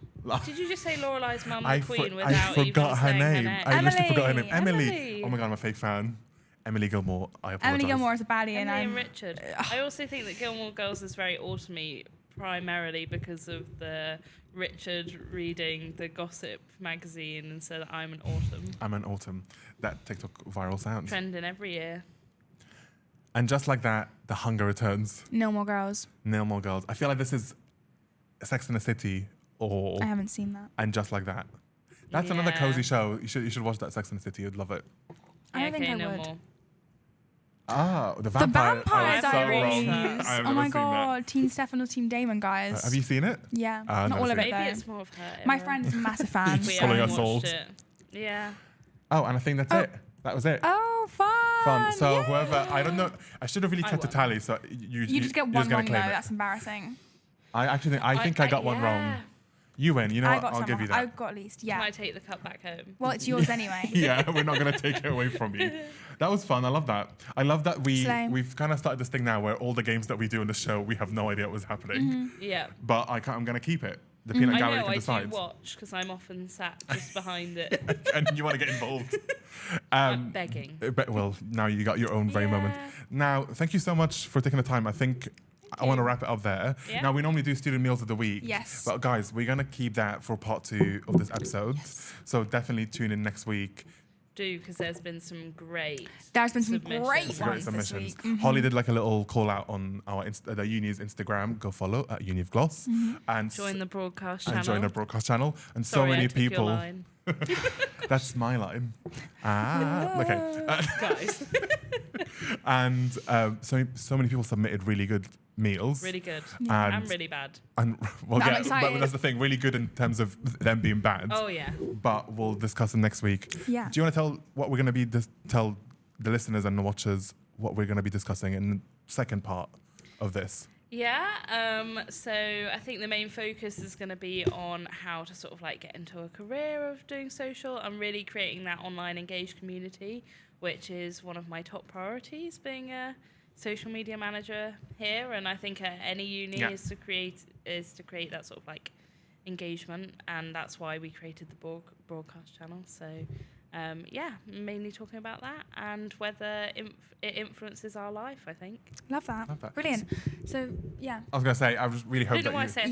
Did you just say Lorelai's mum, the I Queen, I without even forgot her saying name. her name? I literally forgot her name. Emily. Emily. Oh my god, I'm a fake fan. Emily Gilmore. I apologize. Emily Gilmore is a baddie, Emily and and I'm. Richard. I also think that Gilmore Girls is very autumny, primarily because of the Richard reading the gossip magazine and said, "I'm an autumn." I'm an autumn. That TikTok viral sound. Trending every year. And just like that, the hunger returns. No More Girls. No more girls. I feel like this is Sex and the City or I haven't seen that. and just like that. That's another Yeah. cozy show. You should watch that Sex and the City. You'd love it. I don't think I no would. more. Ah, the The Vampire. Vampire I was so Diaries. wrong. I have Oh never my seen god, Team Stefan or Team Damon, that. guys. Have you seen it? Yeah, I've not never all of seen it Maybe though. it's more of her. My era. friend is a massive fan. It's We following haven't us all. watched it. Yeah. Oh, and I think that's Oh. it. That was it. Oh, fun! Fun. So Yay! whoever, I don't know. I should have really I kept a won. tally. So you You just get you're one gonna wrong though. claim it. That's embarrassing. I actually think I got one wrong. yeah. You win. You know I what? got I'll some give wrong. you that. I got at least. Can Yeah. I take the cup back home? Well, it's yours anyway. Yeah, we're not gonna take it away from you. That was fun. I love that. I love that Slay. we've kind of started this thing now where all the games that we do in the show we have no idea what was happening, Mm-hmm. Yeah. but I'm gonna keep it. The peanut I gallery know, can I decide, do watch because I'm often sat just behind it. and you want to get involved. I'm begging. Well, now you got your own very moment. Yeah. Now, thank you so much for taking the time. I think I want to wrap it up there. Yeah. Now, we normally do student meals of the week. Yes. But guys, we're going to keep that for part 2 of this episode. So definitely tune in next week. Do because there's been some great. There's been some Submissions. great Some ones Great this submissions. week. Holly did like a little call out on our the uni's Instagram. Go follow at Uni of Gloss and Join the broadcast and channel. join the broadcast channel. And Sorry, so many I took your people. line. That's my line. Okay. Guys, And so many people submitted really good meals. really good. And- I'm really bad. And well, I'm yeah, but excited. that's the thing. Really good in terms of them being bad. Oh yeah. But we'll discuss them next week. Yeah. Do you want to tell what we're going to be tell the listeners and the watchers what we're going to be discussing in the second part of this? Yeah, so I think the main focus is going to be on how to sort of like get into a career of doing social and really creating that online engaged community, which is one of my top priorities, being a social media manager here. And I think at any uni is to create that sort of like engagement, and that's why we created the broadcast channel. So mainly talking about that and whether it influences our life, I think. Love that. Brilliant. So, yeah. I was going to say, I just really hope I don't know why I say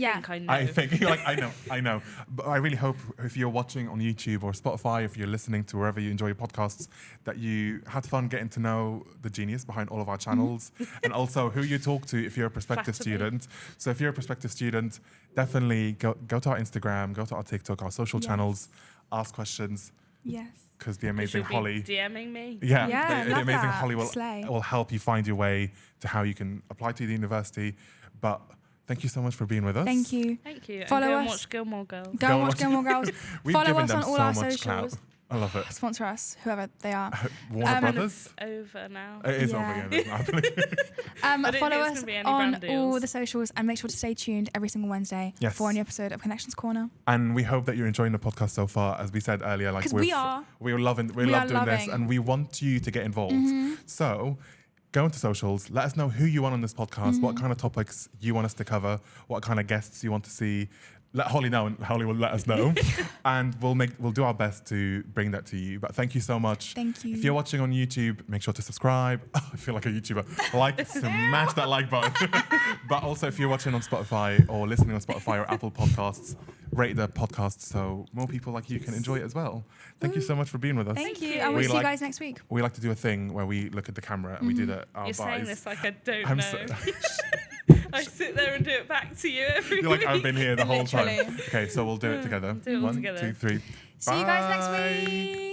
I think, you're like, I know. But I really hope if you're watching on YouTube or Spotify, if you're listening to wherever you enjoy your podcasts, that you had fun getting to know the genius behind all of our channels and also who you talk to if you're a prospective student. So if you're a prospective student, definitely go to our Instagram, go to our TikTok, our social channels, ask questions. Yes. Because the amazing Holly DMing me. the love amazing that. Holly Slay. will help you find your way to how you can apply to the university. But thank you so much for being with us. Thank you. Follow us. And watch Gilmore Girls. Go and watch Gilmore Girls. We've Follow given us them on all so our much socials. clout. I love it. Sponsor us, whoever they are. Warner Brothers. It's over now. It is over, I believe. Follow us on all the socials and make sure to stay tuned every single Wednesday for a new episode of Connections Corner. And we hope that you're enjoying the podcast so far. As we said earlier, like we are. We love doing this, and we want you to get involved. So go into socials. Let us know who you want on this podcast, what kind of topics you want us to cover, what kind of guests you want to see. Let Holly know, and Holly will let us know, and we'll do our best to bring that to you. But thank you so much. Thank you. If you're watching on YouTube, make sure to subscribe. I feel like a YouTuber. Smash that like button. But also, if you're watching on Spotify or listening on Spotify or Apple Podcasts, rate the podcast so more people like you can enjoy it as well. Thank you so much for being with us. Thank you. And we'll see you guys next week. We like to do a thing where we look at the camera and we do that. You're saying this like I don't know. So I sit there and do it back to you every You're like, week. I've been here the whole time. Literally. Okay, so we'll do it together. Do it all 1, together. 2, 3. See you guys next Bye. week.